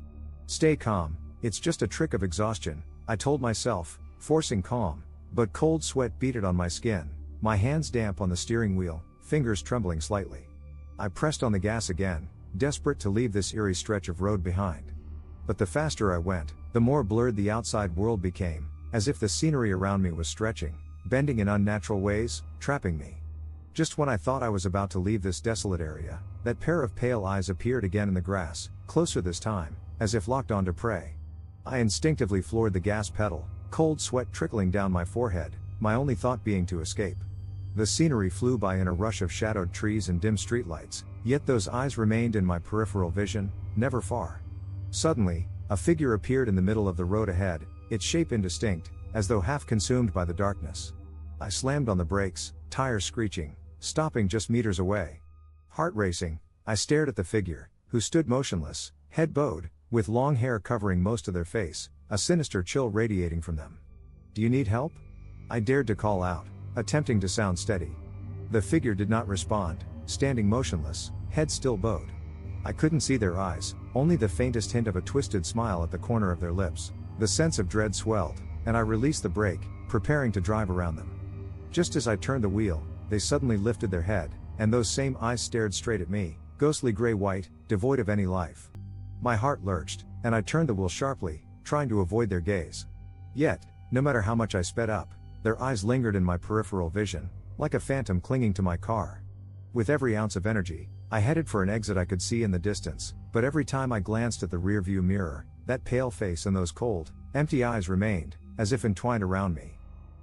Stay calm, it's just a trick of exhaustion, I told myself, forcing calm, but cold sweat beaded on my skin, my hands damp on the steering wheel, fingers trembling slightly. I pressed on the gas again, desperate to leave this eerie stretch of road behind. But the faster I went, the more blurred the outside world became, as if the scenery around me was stretching, bending in unnatural ways, trapping me. Just when I thought I was about to leave this desolate area, that pair of pale eyes appeared again in the grass, closer this time, as if locked onto prey. I instinctively floored the gas pedal, cold sweat trickling down my forehead, my only thought being to escape. The scenery flew by in a rush of shadowed trees and dim streetlights, yet those eyes remained in my peripheral vision, never far. Suddenly, a figure appeared in the middle of the road ahead, its shape indistinct, as though half consumed by the darkness. I slammed on the brakes, tires screeching, stopping just meters away. Heart racing, I stared at the figure, who stood motionless, head bowed, with long hair covering most of their face, a sinister chill radiating from them. "Do you need help?" I dared to call out, attempting to sound steady. The figure did not respond, standing motionless, head still bowed. I couldn't see their eyes, only the faintest hint of a twisted smile at the corner of their lips. The sense of dread swelled, and I released the brake, preparing to drive around them. Just as I turned the wheel, they suddenly lifted their head, and those same eyes stared straight at me, ghostly gray-white, devoid of any life. My heart lurched, and I turned the wheel sharply, trying to avoid their gaze. Yet, no matter how much I sped up, their eyes lingered in my peripheral vision, like a phantom clinging to my car. With every ounce of energy, I headed for an exit I could see in the distance, but every time I glanced at the rearview mirror, that pale face and those cold, empty eyes remained, as if entwined around me.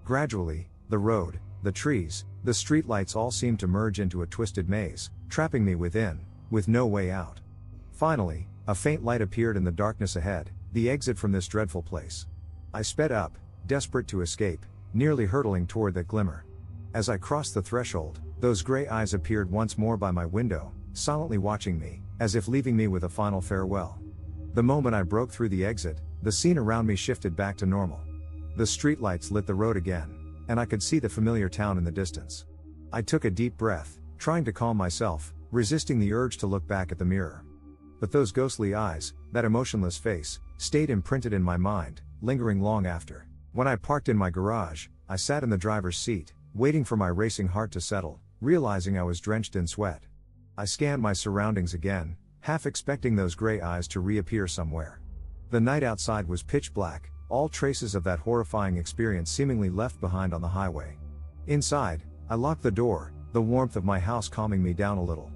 Gradually, the road, the trees, the streetlights all seemed to merge into a twisted maze, trapping me within, with no way out. Finally, a faint light appeared in the darkness ahead, the exit from this dreadful place. I sped up, desperate to escape, nearly hurtling toward that glimmer. As I crossed the threshold, those gray eyes appeared once more by my window, silently watching me, as if leaving me with a final farewell. The moment I broke through the exit, the scene around me shifted back to normal. The streetlights lit the road again, and I could see the familiar town in the distance. I took a deep breath, trying to calm myself, resisting the urge to look back at the mirror. But those ghostly eyes, that emotionless face, stayed imprinted in my mind, lingering long after. When I parked in my garage, I sat in the driver's seat, waiting for my racing heart to settle, realizing I was drenched in sweat. I scanned my surroundings again, half expecting those gray eyes to reappear somewhere. The night outside was pitch black, all traces of that horrifying experience seemingly left behind on the highway. Inside, I locked the door, the warmth of my house calming me down a little.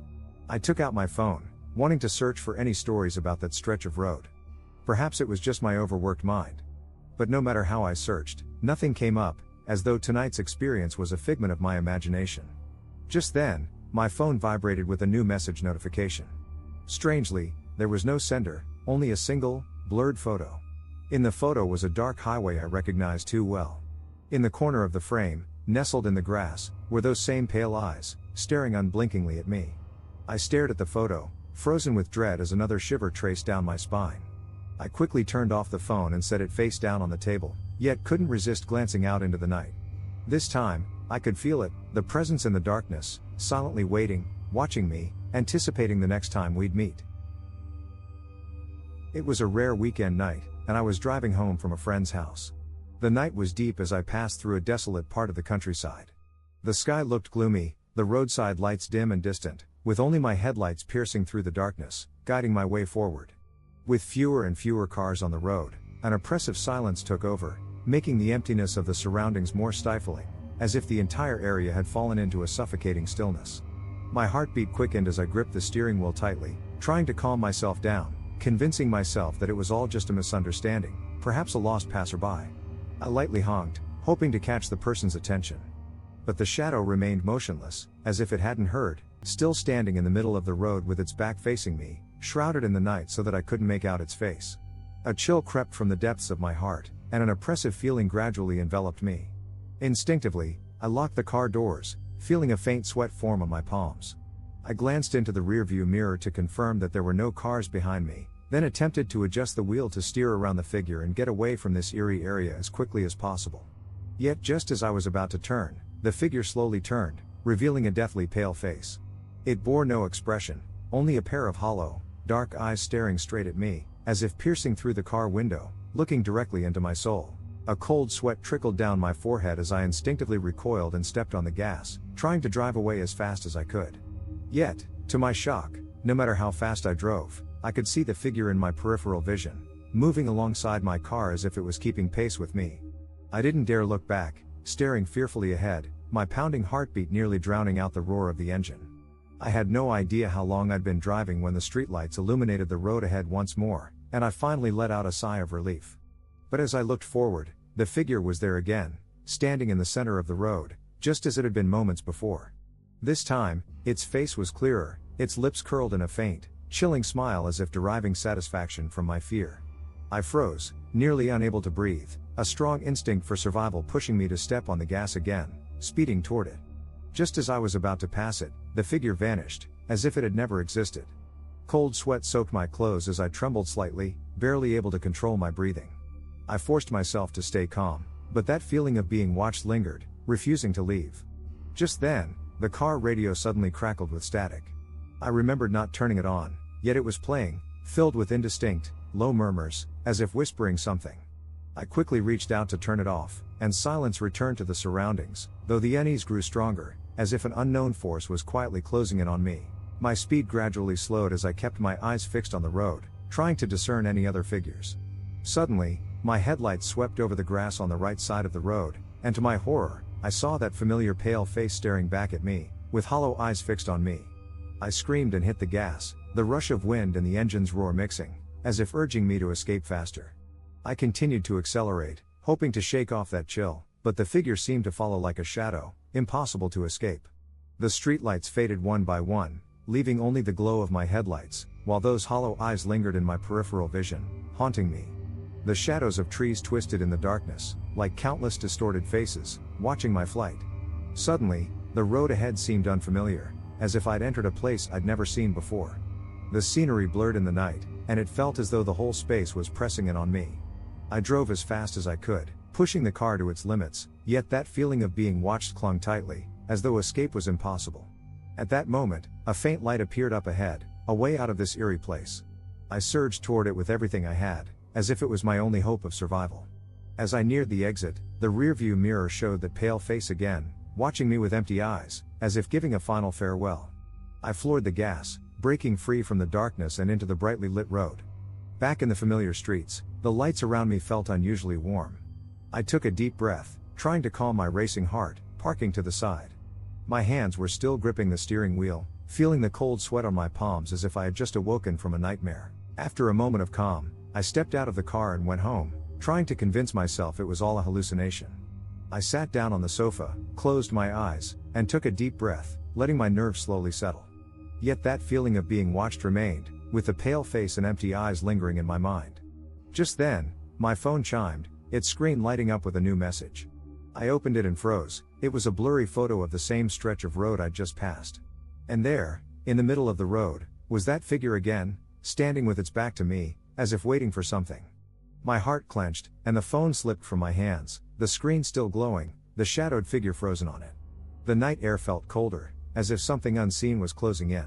I took out my phone, wanting to search for any stories about that stretch of road. Perhaps it was just my overworked mind. But no matter how I searched, nothing came up, as though tonight's experience was a figment of my imagination. Just then, my phone vibrated with a new message notification. Strangely, there was no sender, only a single, blurred photo. In the photo was a dark highway I recognized too well. In the corner of the frame, nestled in the grass, were those same pale eyes, staring unblinkingly at me. I stared at the photo, frozen with dread as another shiver traced down my spine. I quickly turned off the phone and set it face down on the table, yet couldn't resist glancing out into the night. This time, I could feel it, the presence in the darkness, silently waiting, watching me, anticipating the next time we'd meet. It was a rare weekend night, and I was driving home from a friend's house. The night was deep as I passed through a desolate part of the countryside. The sky looked gloomy, the roadside lights dim and distant, with only my headlights piercing through the darkness, guiding my way forward. With fewer and fewer cars on the road, an oppressive silence took over, making the emptiness of the surroundings more stifling, as if the entire area had fallen into a suffocating stillness. My heartbeat quickened as I gripped the steering wheel tightly, trying to calm myself down, convincing myself that it was all just a misunderstanding, perhaps a lost passerby. I lightly honked, hoping to catch the person's attention. But the shadow remained motionless, as if it hadn't heard, still standing in the middle of the road with its back facing me, shrouded in the night so that I couldn't make out its face. A chill crept from the depths of my heart, and an oppressive feeling gradually enveloped me. Instinctively, I locked the car doors, feeling a faint sweat form on my palms. I glanced into the rearview mirror to confirm that there were no cars behind me, then attempted to adjust the wheel to steer around the figure and get away from this eerie area as quickly as possible. Yet just as I was about to turn, the figure slowly turned, revealing a deathly pale face. It bore no expression, only a pair of hollow, dark eyes staring straight at me, as if piercing through the car window, looking directly into my soul. A cold sweat trickled down my forehead as I instinctively recoiled and stepped on the gas, trying to drive away as fast as I could. Yet, to my shock, no matter how fast I drove, I could see the figure in my peripheral vision, moving alongside my car as if it was keeping pace with me. I didn't dare look back, staring fearfully ahead, my pounding heartbeat nearly drowning out the roar of the engine. I had no idea how long I'd been driving when the streetlights illuminated the road ahead once more, and I finally let out a sigh of relief. But as I looked forward, the figure was there again, standing in the center of the road, just as it had been moments before. This time, its face was clearer, its lips curled in a faint, chilling smile as if deriving satisfaction from my fear. I froze, nearly unable to breathe, a strong instinct for survival pushing me to step on the gas again, speeding toward it. Just as I was about to pass it, the figure vanished, as if it had never existed. Cold sweat soaked my clothes as I trembled slightly, barely able to control my breathing. I forced myself to stay calm, but that feeling of being watched lingered, refusing to leave. Just then, the car radio suddenly crackled with static. I remembered not turning it on, yet it was playing, filled with indistinct, low murmurs, as if whispering something. I quickly reached out to turn it off, and silence returned to the surroundings, though the unease grew stronger, as if an unknown force was quietly closing in on me. My speed gradually slowed as I kept my eyes fixed on the road, trying to discern any other figures. Suddenly, my headlights swept over the grass on the right side of the road, and to my horror, I saw that familiar pale face staring back at me, with hollow eyes fixed on me. I screamed and hit the gas, the rush of wind and the engine's roar mixing, as if urging me to escape faster. I continued to accelerate, hoping to shake off that chill, but the figure seemed to follow like a shadow, impossible to escape. The streetlights faded one by one, leaving only the glow of my headlights, while those hollow eyes lingered in my peripheral vision, haunting me. The shadows of trees twisted in the darkness, like countless distorted faces, watching my flight. Suddenly, the road ahead seemed unfamiliar, as if I'd entered a place I'd never seen before. The scenery blurred in the night, and it felt as though the whole space was pressing in on me. I drove as fast as I could, pushing the car to its limits, yet that feeling of being watched clung tightly, as though escape was impossible. At that moment, a faint light appeared up ahead, a way out of this eerie place. I surged toward it with everything I had, as if it was my only hope of survival. As I neared the exit, the rearview mirror showed that pale face again, watching me with empty eyes, as if giving a final farewell. I floored the gas, breaking free from the darkness and into the brightly lit road. Back in the familiar streets, the lights around me felt unusually warm. I took a deep breath, trying to calm my racing heart, parking to the side. My hands were still gripping the steering wheel, feeling the cold sweat on my palms as if I had just awoken from a nightmare. After a moment of calm, I stepped out of the car and went home, trying to convince myself it was all a hallucination. I sat down on the sofa, closed my eyes, and took a deep breath, letting my nerves slowly settle. Yet that feeling of being watched remained, with the pale face and empty eyes lingering in my mind. Just then, my phone chimed, its screen lighting up with a new message. I opened it and froze. It was a blurry photo of the same stretch of road I'd just passed. And there, in the middle of the road, was that figure again, standing with its back to me, as if waiting for something. My heart clenched, and the phone slipped from my hands, the screen still glowing, the shadowed figure frozen on it. The night air felt colder, as if something unseen was closing in.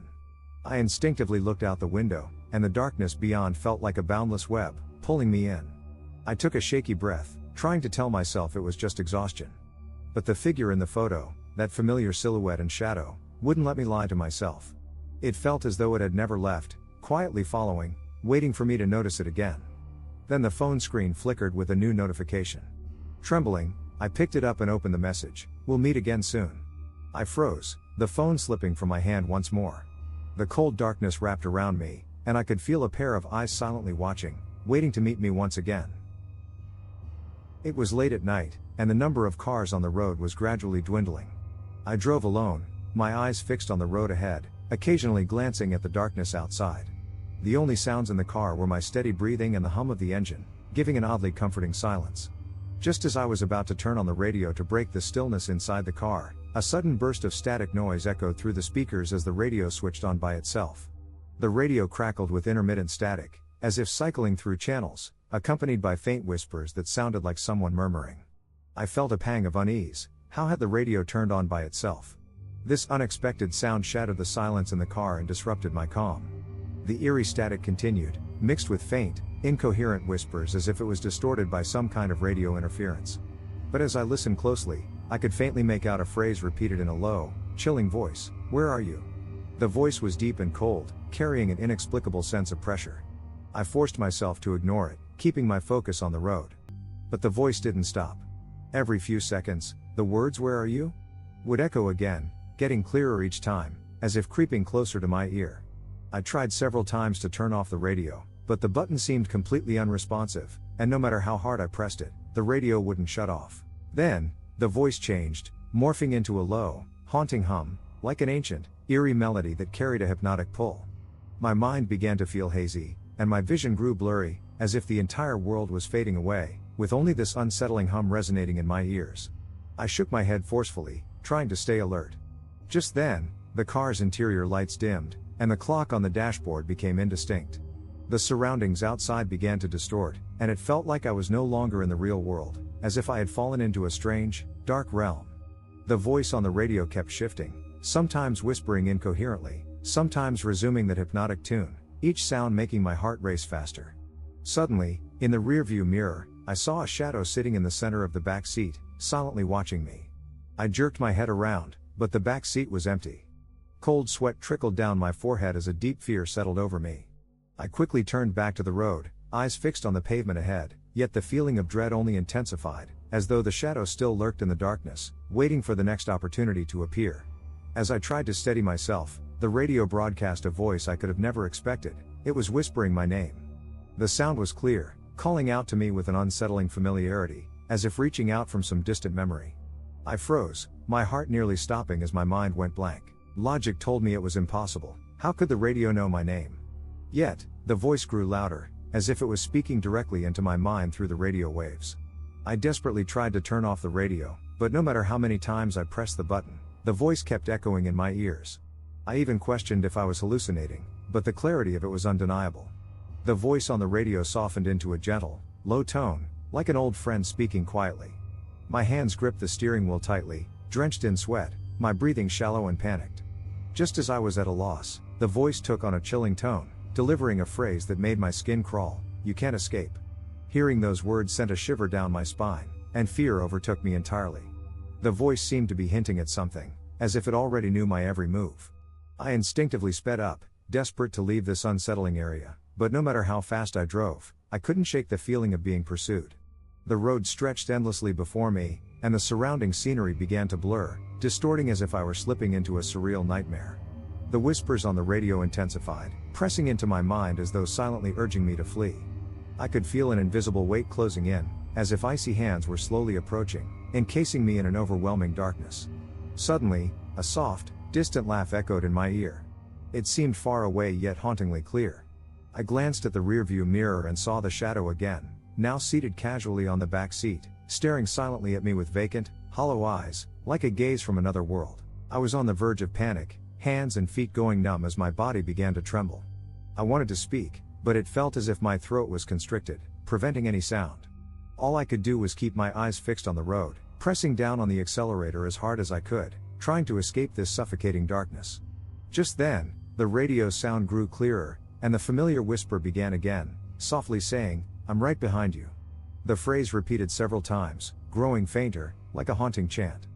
I instinctively looked out the window, and the darkness beyond felt like a boundless web, pulling me in. I took a shaky breath, trying to tell myself it was just exhaustion. But the figure in the photo, that familiar silhouette and shadow, wouldn't let me lie to myself. It felt as though it had never left, quietly following, waiting for me to notice it again. Then the phone screen flickered with a new notification. Trembling, I picked it up and opened the message, "We'll meet again soon." I froze, the phone slipping from my hand once more. The cold darkness wrapped around me, and I could feel a pair of eyes silently watching, waiting to meet me once again. It was late at night, and the number of cars on the road was gradually dwindling. I drove alone, my eyes fixed on the road ahead, occasionally glancing at the darkness outside. The only sounds in the car were my steady breathing and the hum of the engine, giving an oddly comforting silence. Just as I was about to turn on the radio to break the stillness inside the car, a sudden burst of static noise echoed through the speakers as the radio switched on by itself. The radio crackled with intermittent static, as if cycling through channels, accompanied by faint whispers that sounded like someone murmuring. I felt a pang of unease. How had the radio turned on by itself? This unexpected sound shattered the silence in the car and disrupted my calm. The eerie static continued, mixed with faint, incoherent whispers as if it was distorted by some kind of radio interference. But as I listened closely, I could faintly make out a phrase repeated in a low, chilling voice, "Where are you?" The voice was deep and cold, carrying an inexplicable sense of pressure. I forced myself to ignore it, keeping my focus on the road. But the voice didn't stop. Every few seconds, the words "Where are you?" would echo again, getting clearer each time, as if creeping closer to my ear. I tried several times to turn off the radio, but the button seemed completely unresponsive, and no matter how hard I pressed it, the radio wouldn't shut off. Then, the voice changed, morphing into a low, haunting hum, like an ancient, eerie melody that carried a hypnotic pull. My mind began to feel hazy, and my vision grew blurry, as if the entire world was fading away, with only this unsettling hum resonating in my ears. I shook my head forcefully, trying to stay alert. Just then, the car's interior lights dimmed, and the clock on the dashboard became indistinct. The surroundings outside began to distort, and it felt like I was no longer in the real world, as if I had fallen into a strange, dark realm. The voice on the radio kept shifting, sometimes whispering incoherently, sometimes resuming that hypnotic tune, each sound making my heart race faster. Suddenly, in the rearview mirror, I saw a shadow sitting in the center of the back seat, silently watching me. I jerked my head around, but the back seat was empty. Cold sweat trickled down my forehead as a deep fear settled over me. I quickly turned back to the road, eyes fixed on the pavement ahead, yet the feeling of dread only intensified, as though the shadow still lurked in the darkness, waiting for the next opportunity to appear. As I tried to steady myself, the radio broadcast a voice I could have never expected. It was whispering my name. The sound was clear, calling out to me with an unsettling familiarity, as if reaching out from some distant memory. I froze, my heart nearly stopping as my mind went blank. Logic told me it was impossible. How could the radio know my name? Yet, the voice grew louder, as if it was speaking directly into my mind through the radio waves. I desperately tried to turn off the radio, but no matter how many times I pressed the button, the voice kept echoing in my ears. I even questioned if I was hallucinating, but the clarity of it was undeniable. The voice on the radio softened into a gentle, low tone, like an old friend speaking quietly. My hands gripped the steering wheel tightly, drenched in sweat, my breathing shallow and panicked. Just as I was at a loss, the voice took on a chilling tone, delivering a phrase that made my skin crawl, "You can't escape." Hearing those words sent a shiver down my spine, and fear overtook me entirely. The voice seemed to be hinting at something, as if it already knew my every move. I instinctively sped up, desperate to leave this unsettling area, But no matter how fast I drove, I couldn't shake the feeling of being pursued. The road stretched endlessly before me, and the surrounding scenery began to blur, distorting as if I were slipping into a surreal nightmare. The whispers on the radio intensified, pressing into my mind as though silently urging me to flee. I could feel an invisible weight closing in, as if icy hands were slowly approaching, encasing me in an overwhelming darkness. Suddenly, a soft, distant laugh echoed in my ear. It seemed far away yet hauntingly clear. I glanced at the rearview mirror and saw the shadow again, now seated casually on the back seat, staring silently at me with vacant, hollow eyes, like a gaze from another world. I was on the verge of panic, hands and feet going numb as my body began to tremble. I wanted to speak, but it felt as if my throat was constricted, preventing any sound. All I could do was keep my eyes fixed on the road, pressing down on the accelerator as hard as I could, trying to escape this suffocating darkness. Just then, the radio's sound grew clearer, and the familiar whisper began again, softly saying, "I'm right behind you." The phrase repeated several times, growing fainter, like a haunting chant.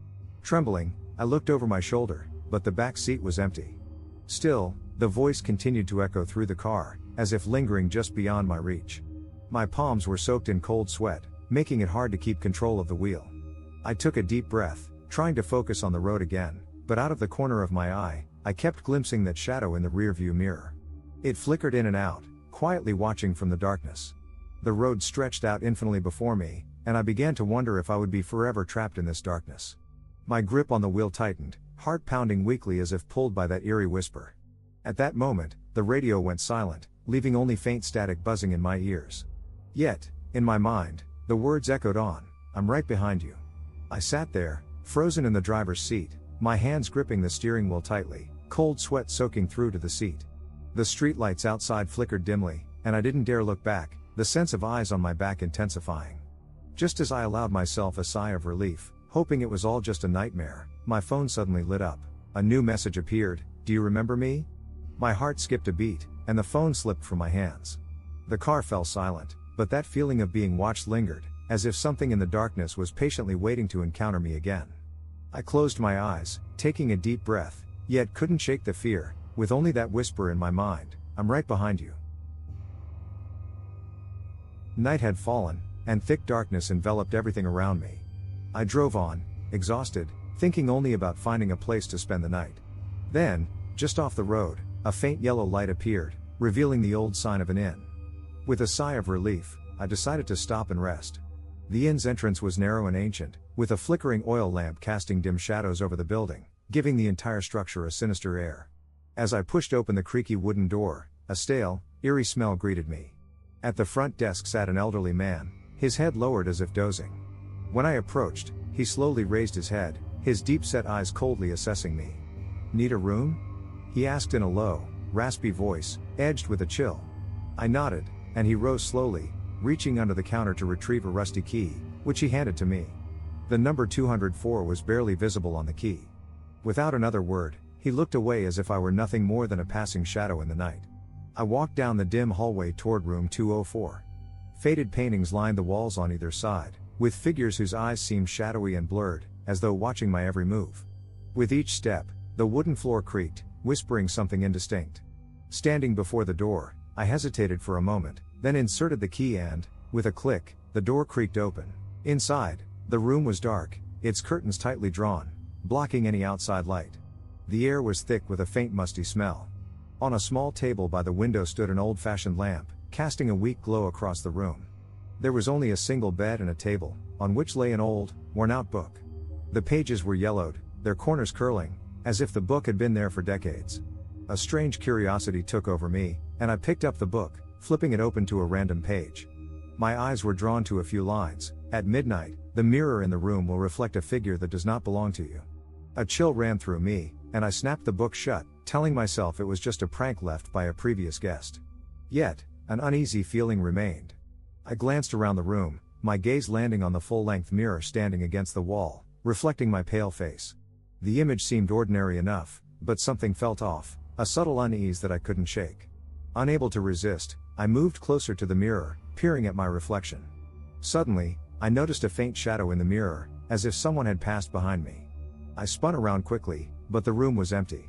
Trembling, I looked over my shoulder, but the back seat was empty. Still, the voice continued to echo through the car, as if lingering just beyond my reach. My palms were soaked in cold sweat, making it hard to keep control of the wheel. I took a deep breath, trying to focus on the road again, but out of the corner of my eye, I kept glimpsing that shadow in the rearview mirror. It flickered in and out, quietly watching from the darkness. The road stretched out infinitely before me, and I began to wonder if I would be forever trapped in this darkness. My grip on the wheel tightened, heart pounding weakly as if pulled by that eerie whisper. At that moment, the radio went silent, leaving only faint static buzzing in my ears. Yet, in my mind, the words echoed on, "I'm right behind you." I sat there, frozen in the driver's seat, my hands gripping the steering wheel tightly, cold sweat soaking through to the seat. The streetlights outside flickered dimly, and I didn't dare look back, the sense of eyes on my back intensifying. Just as I allowed myself a sigh of relief, hoping it was all just a nightmare, my phone suddenly lit up. A new message appeared, "Do you remember me?" My heart skipped a beat, and the phone slipped from my hands. The car fell silent, but that feeling of being watched lingered, as if something in the darkness was patiently waiting to encounter me again. I closed my eyes, taking a deep breath, yet couldn't shake the fear, with only that whisper in my mind, "I'm right behind you." Night had fallen, and thick darkness enveloped everything around me. I drove on, exhausted, thinking only about finding a place to spend the night. Then, just off the road, a faint yellow light appeared, revealing the old sign of an inn. With a sigh of relief, I decided to stop and rest. The inn's entrance was narrow and ancient, with a flickering oil lamp casting dim shadows over the building, giving the entire structure a sinister air. As I pushed open the creaky wooden door, a stale, eerie smell greeted me. At the front desk sat an elderly man, his head lowered as if dozing. When I approached, he slowly raised his head, his deep-set eyes coldly assessing me. "Need a room?" he asked in a low, raspy voice, edged with a chill. I nodded, and he rose slowly, reaching under the counter to retrieve a rusty key, which he handed to me. The number 204 was barely visible on the key. Without another word, he looked away as if I were nothing more than a passing shadow in the night. I walked down the dim hallway toward room 204. Faded paintings lined the walls on either side, with figures whose eyes seemed shadowy and blurred, as though watching my every move. With each step, the wooden floor creaked, whispering something indistinct. Standing before the door, I hesitated for a moment, then inserted the key and, with a click, the door creaked open. Inside, the room was dark, its curtains tightly drawn, blocking any outside light. The air was thick with a faint musty smell. On a small table by the window stood an old-fashioned lamp, casting a weak glow across the room. There was only a single bed and a table, on which lay an old, worn-out book. The pages were yellowed, their corners curling, as if the book had been there for decades. A strange curiosity took over me, and I picked up the book, flipping it open to a random page. My eyes were drawn to a few lines. "At midnight, the mirror in the room will reflect a figure that does not belong to you." A chill ran through me, and I snapped the book shut, telling myself it was just a prank left by a previous guest. Yet, an uneasy feeling remained. I glanced around the room, my gaze landing on the full-length mirror standing against the wall, reflecting my pale face. The image seemed ordinary enough, but something felt off, a subtle unease that I couldn't shake. Unable to resist, I moved closer to the mirror, peering at my reflection. Suddenly, I noticed a faint shadow in the mirror, as if someone had passed behind me. I spun around quickly, but the room was empty.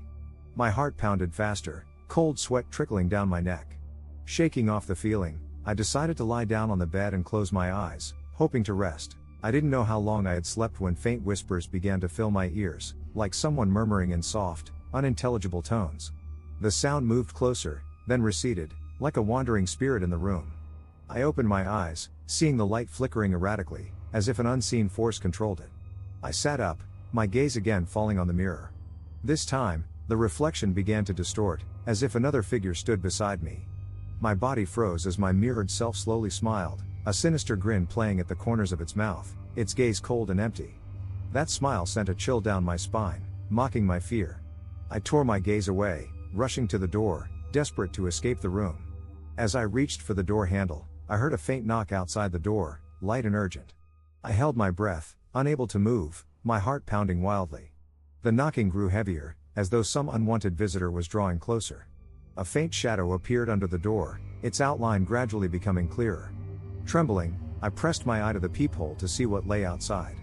My heart pounded faster, cold sweat trickling down my neck. Shaking off the feeling, I decided to lie down on the bed and close my eyes, hoping to rest. I didn't know how long I had slept when faint whispers began to fill my ears, like someone murmuring in soft, unintelligible tones. The sound moved closer, then receded, like a wandering spirit in the room. I opened my eyes, seeing the light flickering erratically, as if an unseen force controlled it. I sat up, my gaze again falling on the mirror. This time, the reflection began to distort, as if another figure stood beside me. My body froze as my mirrored self slowly smiled, a sinister grin playing at the corners of its mouth, its gaze cold and empty. That smile sent a chill down my spine, mocking my fear. I tore my gaze away, rushing to the door, desperate to escape the room. As I reached for the door handle, I heard a faint knock outside the door, light and urgent. I held my breath, unable to move, my heart pounding wildly. The knocking grew heavier, as though some unwanted visitor was drawing closer. A faint shadow appeared under the door, its outline gradually becoming clearer. Trembling, I pressed my eye to the peephole to see what lay outside.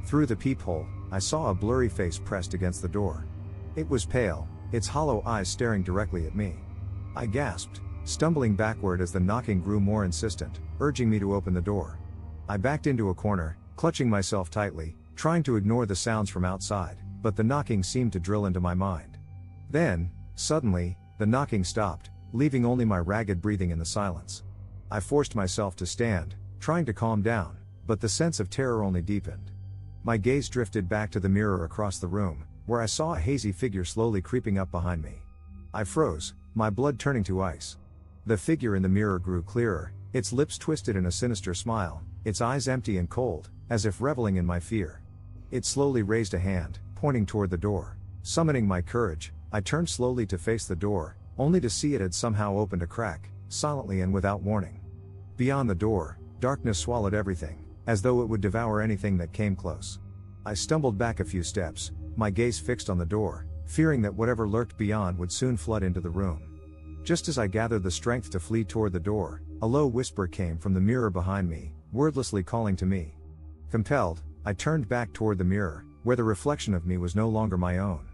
Through the peephole, I saw a blurry face pressed against the door. It was pale, its hollow eyes staring directly at me. I gasped, stumbling backward as the knocking grew more insistent, urging me to open the door. I backed into a corner, clutching myself tightly, trying to ignore the sounds from outside, but the knocking seemed to drill into my mind. Then, suddenly, the knocking stopped, leaving only my ragged breathing in the silence. I forced myself to stand, trying to calm down, but the sense of terror only deepened. My gaze drifted back to the mirror across the room, where I saw a hazy figure slowly creeping up behind me. I froze, my blood turning to ice. The figure in the mirror grew clearer, its lips twisted in a sinister smile, its eyes empty and cold, as if reveling in my fear. It slowly raised a hand, pointing toward the door. Summoning my courage, I turned slowly to face the door, only to see it had somehow opened a crack, silently and without warning. Beyond the door, darkness swallowed everything, as though it would devour anything that came close. I stumbled back a few steps, my gaze fixed on the door, fearing that whatever lurked beyond would soon flood into the room. Just as I gathered the strength to flee toward the door, a low whisper came from the mirror behind me, wordlessly calling to me. Compelled, I turned back toward the mirror, where the reflection of me was no longer my own.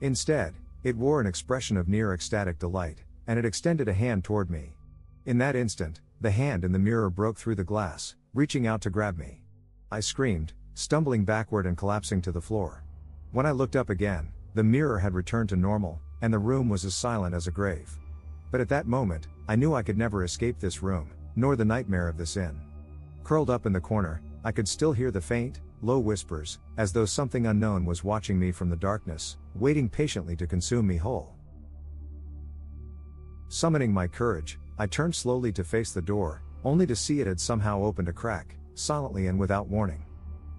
Instead, it wore an expression of near ecstatic delight, and it extended a hand toward me. In that instant, the hand in the mirror broke through the glass, reaching out to grab me. I screamed, stumbling backward and collapsing to the floor. When I looked up again, the mirror had returned to normal, and the room was as silent as a grave. But at that moment, I knew I could never escape this room, nor the nightmare of this inn. Curled up in the corner, I could still hear the faint, low whispers, as though something unknown was watching me from the darkness, waiting patiently to consume me whole. Summoning my courage, I turned slowly to face the door, only to see it had somehow opened a crack, silently and without warning.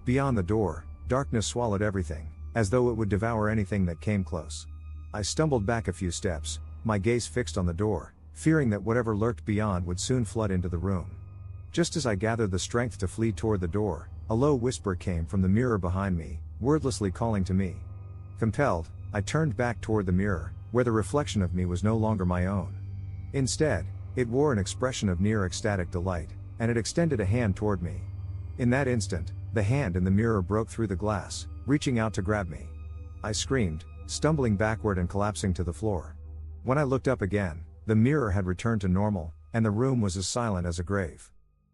Beyond the door, darkness swallowed everything, as though it would devour anything that came close. I stumbled back a few steps, my gaze fixed on the door, fearing that whatever lurked beyond would soon flood into the room. Just as I gathered the strength to flee toward the door, a low whisper came from the mirror behind me, wordlessly calling to me. Compelled, I turned back toward the mirror, where the reflection of me was no longer my own. Instead, it wore an expression of near ecstatic delight, and it extended a hand toward me. In that instant, the hand in the mirror broke through the glass, reaching out to grab me. I screamed, stumbling backward and collapsing to the floor. When I looked up again, the mirror had returned to normal, and the room was as silent as a grave.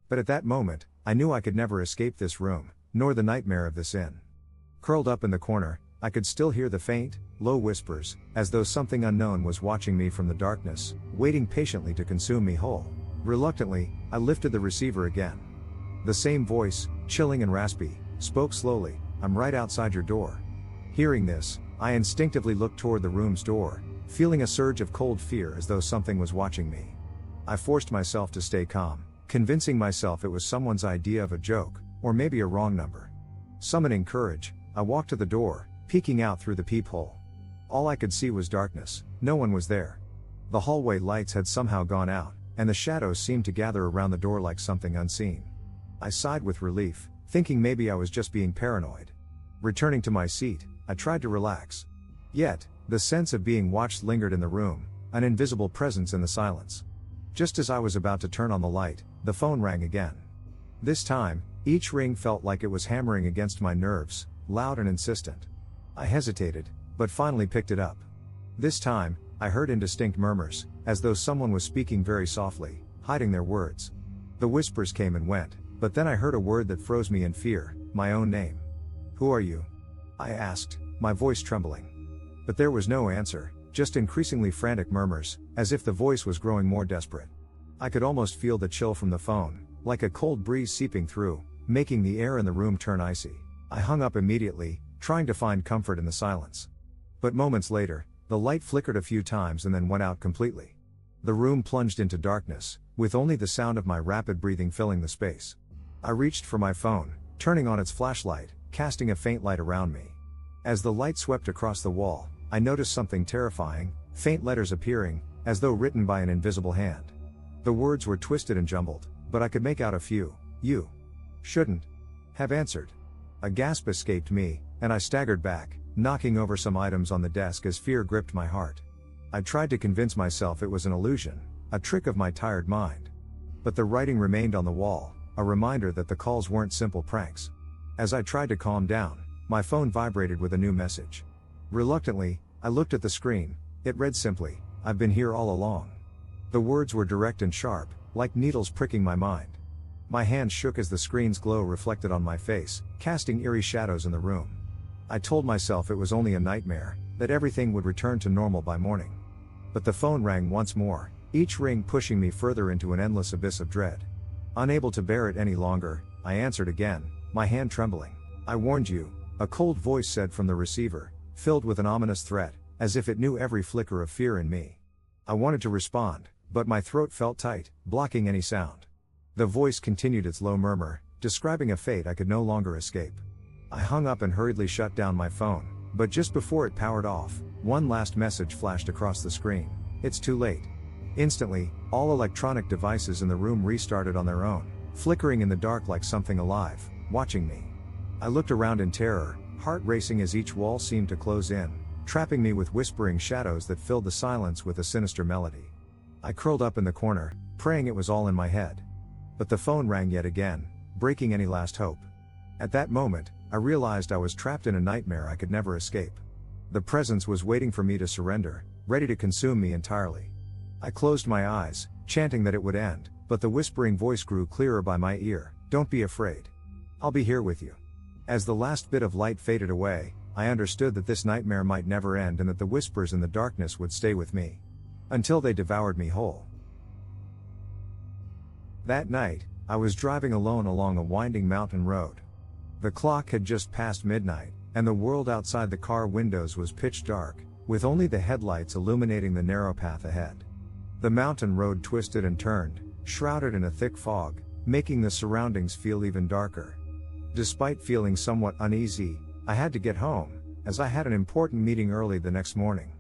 But at that moment, I knew I could never escape this room, nor the nightmare of this inn. Curled up in the corner, I could still hear the faint, low whispers, as though something unknown was watching me from the darkness, waiting patiently to consume me whole. Reluctantly, I lifted the receiver again. The same voice, chilling and raspy, spoke slowly, "I'm right outside your door." Hearing this, I instinctively looked toward the room's door, feeling a surge of cold fear as though something was watching me. I forced myself to stay calm, convincing myself it was someone's idea of a joke, or maybe a wrong number. Summoning courage, I walked to the door, peeking out through the peephole. All I could see was darkness, no one was there. The hallway lights had somehow gone out, and the shadows seemed to gather around the door like something unseen. I sighed with relief, thinking maybe I was just being paranoid. Returning to my seat, I tried to relax. Yet, the sense of being watched lingered in the room, an invisible presence in the silence. Just as I was about to turn on the light, the phone rang again. This time, each ring felt like it was hammering against my nerves, loud and insistent. I hesitated, but finally picked it up. This time, I heard indistinct murmurs, as though someone was speaking very softly, hiding their words. The whispers came and went, but then I heard a word that froze me in fear, my own name. "Who are you?" I asked, my voice trembling. But there was no answer, just increasingly frantic murmurs, as if the voice was growing more desperate. I could almost feel the chill from the phone, like a cold breeze seeping through, making the air in the room turn icy. I hung up immediately, trying to find comfort in the silence. But moments later, the light flickered a few times and then went out completely. The room plunged into darkness, with only the sound of my rapid breathing filling the space. I reached for my phone, turning on its flashlight, casting a faint light around me. As the light swept across the wall, I noticed something terrifying, faint letters appearing, as though written by an invisible hand. The words were twisted and jumbled, but I could make out a few. "You shouldn't have answered." A gasp escaped me, and I staggered back, knocking over some items on the desk as fear gripped my heart. I tried to convince myself it was an illusion, a trick of my tired mind. But the writing remained on the wall, a reminder that the calls weren't simple pranks. As I tried to calm down, my phone vibrated with a new message. Reluctantly, I looked at the screen. It read simply, "I've been here all along." The words were direct and sharp, like needles pricking my mind. My hands shook as the screen's glow reflected on my face, casting eerie shadows in the room. I told myself it was only a nightmare, that everything would return to normal by morning. But the phone rang once more, each ring pushing me further into an endless abyss of dread. Unable to bear it any longer, I answered again, my hand trembling. "I warned you," a cold voice said from the receiver, filled with an ominous threat, as if it knew every flicker of fear in me. I wanted to respond, but my throat felt tight, blocking any sound. The voice continued its low murmur, describing a fate I could no longer escape. I hung up and hurriedly shut down my phone, but just before it powered off, one last message flashed across the screen. "It's too late." Instantly, all electronic devices in the room restarted on their own, flickering in the dark like something alive, watching me. I looked around in terror, heart racing as each wall seemed to close in, trapping me with whispering shadows that filled the silence with a sinister melody. I curled up in the corner, praying it was all in my head. But the phone rang yet again, breaking any last hope. At that moment, I realized I was trapped in a nightmare I could never escape. The presence was waiting for me to surrender, ready to consume me entirely. I closed my eyes, chanting that it would end, but the whispering voice grew clearer by my ear. "Don't be afraid. I'll be here with you." As the last bit of light faded away, I understood that this nightmare might never end and that the whispers in the darkness would stay with me until they devoured me whole. That night, I was driving alone along a winding mountain road. The clock had just passed midnight, and the world outside the car windows was pitch dark, with only the headlights illuminating the narrow path ahead. The mountain road twisted and turned, shrouded in a thick fog, making the surroundings feel even darker. Despite feeling somewhat uneasy, I had to get home, as I had an important meeting early the next morning.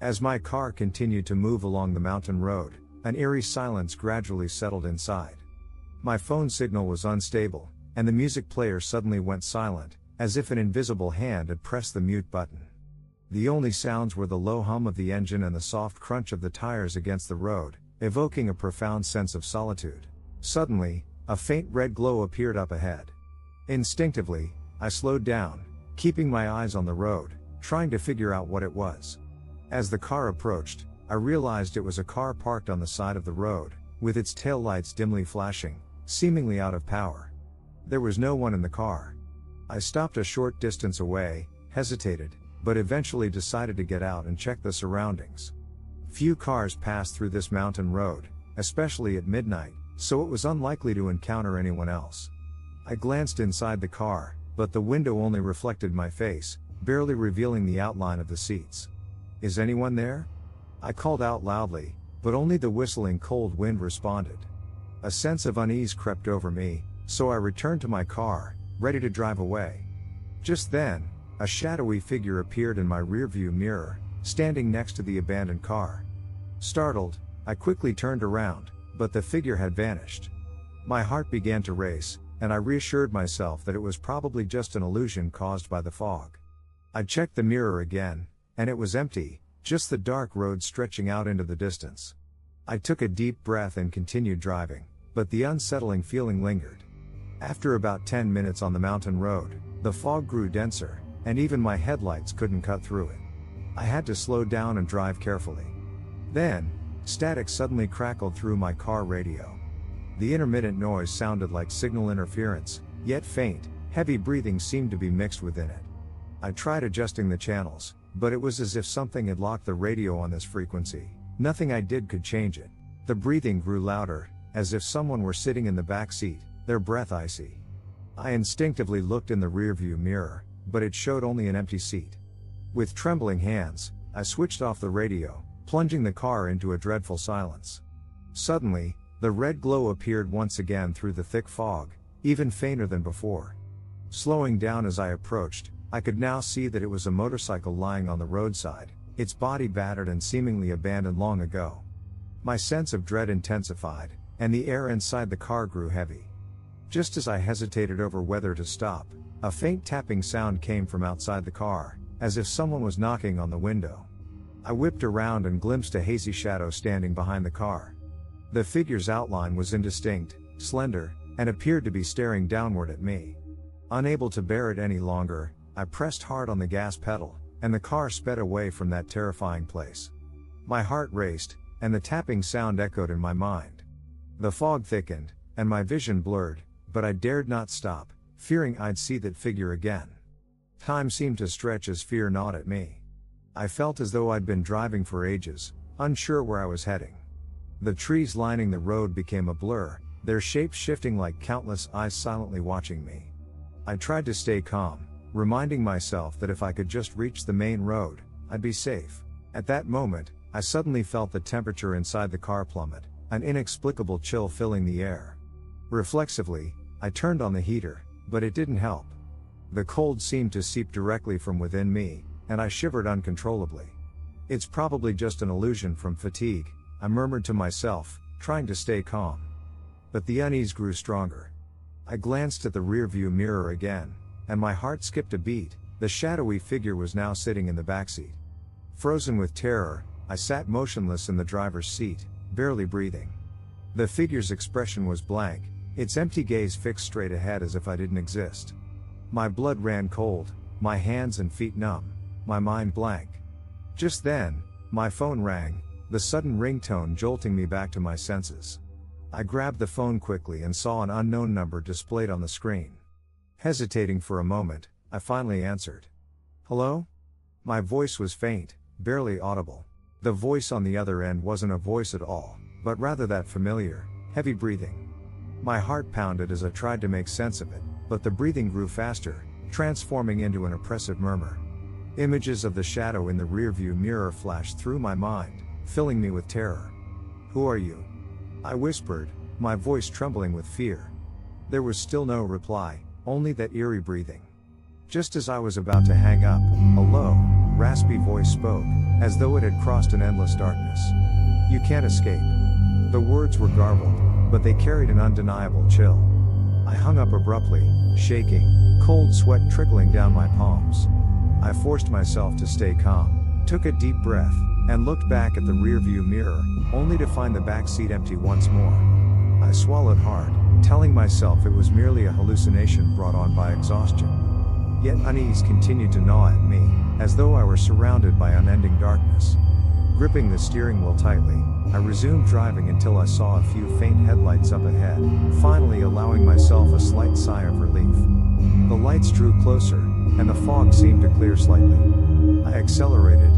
As my car continued to move along the mountain road, an eerie silence gradually settled inside. My phone signal was unstable, and the music player suddenly went silent, as if an invisible hand had pressed the mute button. The only sounds were the low hum of the engine and the soft crunch of the tires against the road, evoking a profound sense of solitude. Suddenly, a faint red glow appeared up ahead. Instinctively, I slowed down, keeping my eyes on the road, trying to figure out what it was. As the car approached, I realized it was a car parked on the side of the road, with its taillights dimly flashing, seemingly out of power. There was no one in the car. I stopped a short distance away, hesitated, but eventually decided to get out and check the surroundings. Few cars passed through this mountain road, especially at midnight, so it was unlikely to encounter anyone else. I glanced inside the car, but the window only reflected my face, barely revealing the outline of the seats. "Is anyone there?" I called out loudly, but only the whistling cold wind responded. A sense of unease crept over me, so I returned to my car, ready to drive away. Just then, a shadowy figure appeared in my rearview mirror, standing next to the abandoned car. Startled, I quickly turned around, but the figure had vanished. My heart began to race, and I reassured myself that it was probably just an illusion caused by the fog. I checked the mirror again, and it was empty, just the dark road stretching out into the distance. I took a deep breath and continued driving, but the unsettling feeling lingered. After about 10 minutes on the mountain road, the fog grew denser, and even my headlights couldn't cut through it. I had to slow down and drive carefully. Then, static suddenly crackled through my car radio. The intermittent noise sounded like signal interference, yet faint, heavy breathing seemed to be mixed within it. I tried adjusting the channels, but it was as if something had locked the radio on this frequency. Nothing I did could change it. The breathing grew louder, as if someone were sitting in the back seat, their breath icy. I instinctively looked in the rearview mirror, but it showed only an empty seat. With trembling hands, I switched off the radio, plunging the car into a dreadful silence. Suddenly, the red glow appeared once again through the thick fog, even fainter than before. Slowing down as I approached, I could now see that it was a motorcycle lying on the roadside, its body battered and seemingly abandoned long ago. My sense of dread intensified, and the air inside the car grew heavy. Just as I hesitated over whether to stop, a faint tapping sound came from outside the car, as if someone was knocking on the window. I whipped around and glimpsed a hazy shadow standing behind the car. The figure's outline was indistinct, slender, and appeared to be staring downward at me. Unable to bear it any longer, I pressed hard on the gas pedal, and the car sped away from that terrifying place. My heart raced, and the tapping sound echoed in my mind. The fog thickened, and my vision blurred, but I dared not stop, fearing I'd see that figure again. Time seemed to stretch as fear gnawed at me. I felt as though I'd been driving for ages, unsure where I was heading. The trees lining the road became a blur, their shapes shifting like countless eyes silently watching me. I tried to stay calm, reminding myself that if I could just reach the main road, I'd be safe. At that moment, I suddenly felt the temperature inside the car plummet, an inexplicable chill filling the air. Reflexively, I turned on the heater, but it didn't help. The cold seemed to seep directly from within me, and I shivered uncontrollably. It's probably just an illusion from fatigue, I murmured to myself, trying to stay calm. But the unease grew stronger. I glanced at the rearview mirror again, and my heart skipped a beat. The shadowy figure was now sitting in the backseat. Frozen with terror, I sat motionless in the driver's seat, barely breathing. The figure's expression was blank, its empty gaze fixed straight ahead as if I didn't exist. My blood ran cold, my hands and feet numb, my mind blank. Just then, my phone rang, the sudden ringtone jolting me back to my senses. I grabbed the phone quickly and saw an unknown number displayed on the screen. Hesitating for a moment, I finally answered. "Hello?" My voice was faint, barely audible. The voice on the other end wasn't a voice at all, but rather that familiar, heavy breathing. My heart pounded as I tried to make sense of it, but the breathing grew faster, transforming into an oppressive murmur. Images of the shadow in the rearview mirror flashed through my mind, filling me with terror. "Who are you?" I whispered, my voice trembling with fear. There was still no reply, only that eerie breathing. Just as I was about to hang up, a low, raspy voice spoke, as though it had crossed an endless darkness. "You can't escape." The words were garbled, but they carried an undeniable chill. I hung up abruptly, shaking, cold sweat trickling down my palms. I forced myself to stay calm, took a deep breath, and looked back at the rearview mirror, only to find the back seat empty once more. I swallowed hard, telling myself it was merely a hallucination brought on by exhaustion. Yet unease continued to gnaw at me, as though I were surrounded by unending darkness. Gripping the steering wheel tightly, I resumed driving until I saw a few faint headlights up ahead, finally allowing myself a slight sigh of relief. The lights drew closer, and the fog seemed to clear slightly. I accelerated,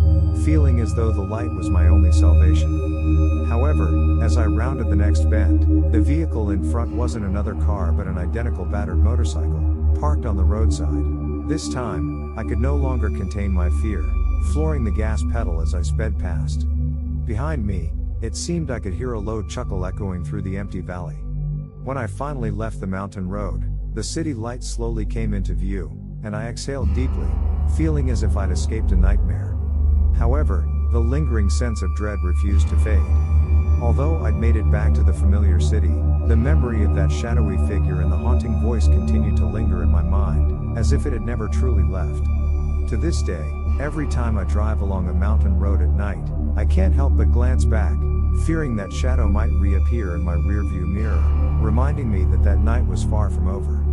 feeling as though the light was my only salvation. However, as I rounded the next bend, the vehicle in front wasn't another car but an identical battered motorcycle, parked on the roadside. This time, I could no longer contain my fear, flooring the gas pedal as I sped past. Behind me, it seemed I could hear a low chuckle echoing through the empty valley. When I finally left the mountain road, the city lights slowly came into view, and I exhaled deeply, feeling as if I'd escaped a nightmare. However, the lingering sense of dread refused to fade. Although I'd made it back to the familiar city, the memory of that shadowy figure and the haunting voice continued to linger in my mind, as if it had never truly left. To this day, every time I drive along a mountain road at night, I can't help but glance back, fearing that shadow might reappear in my rearview mirror, reminding me that that night was far from over.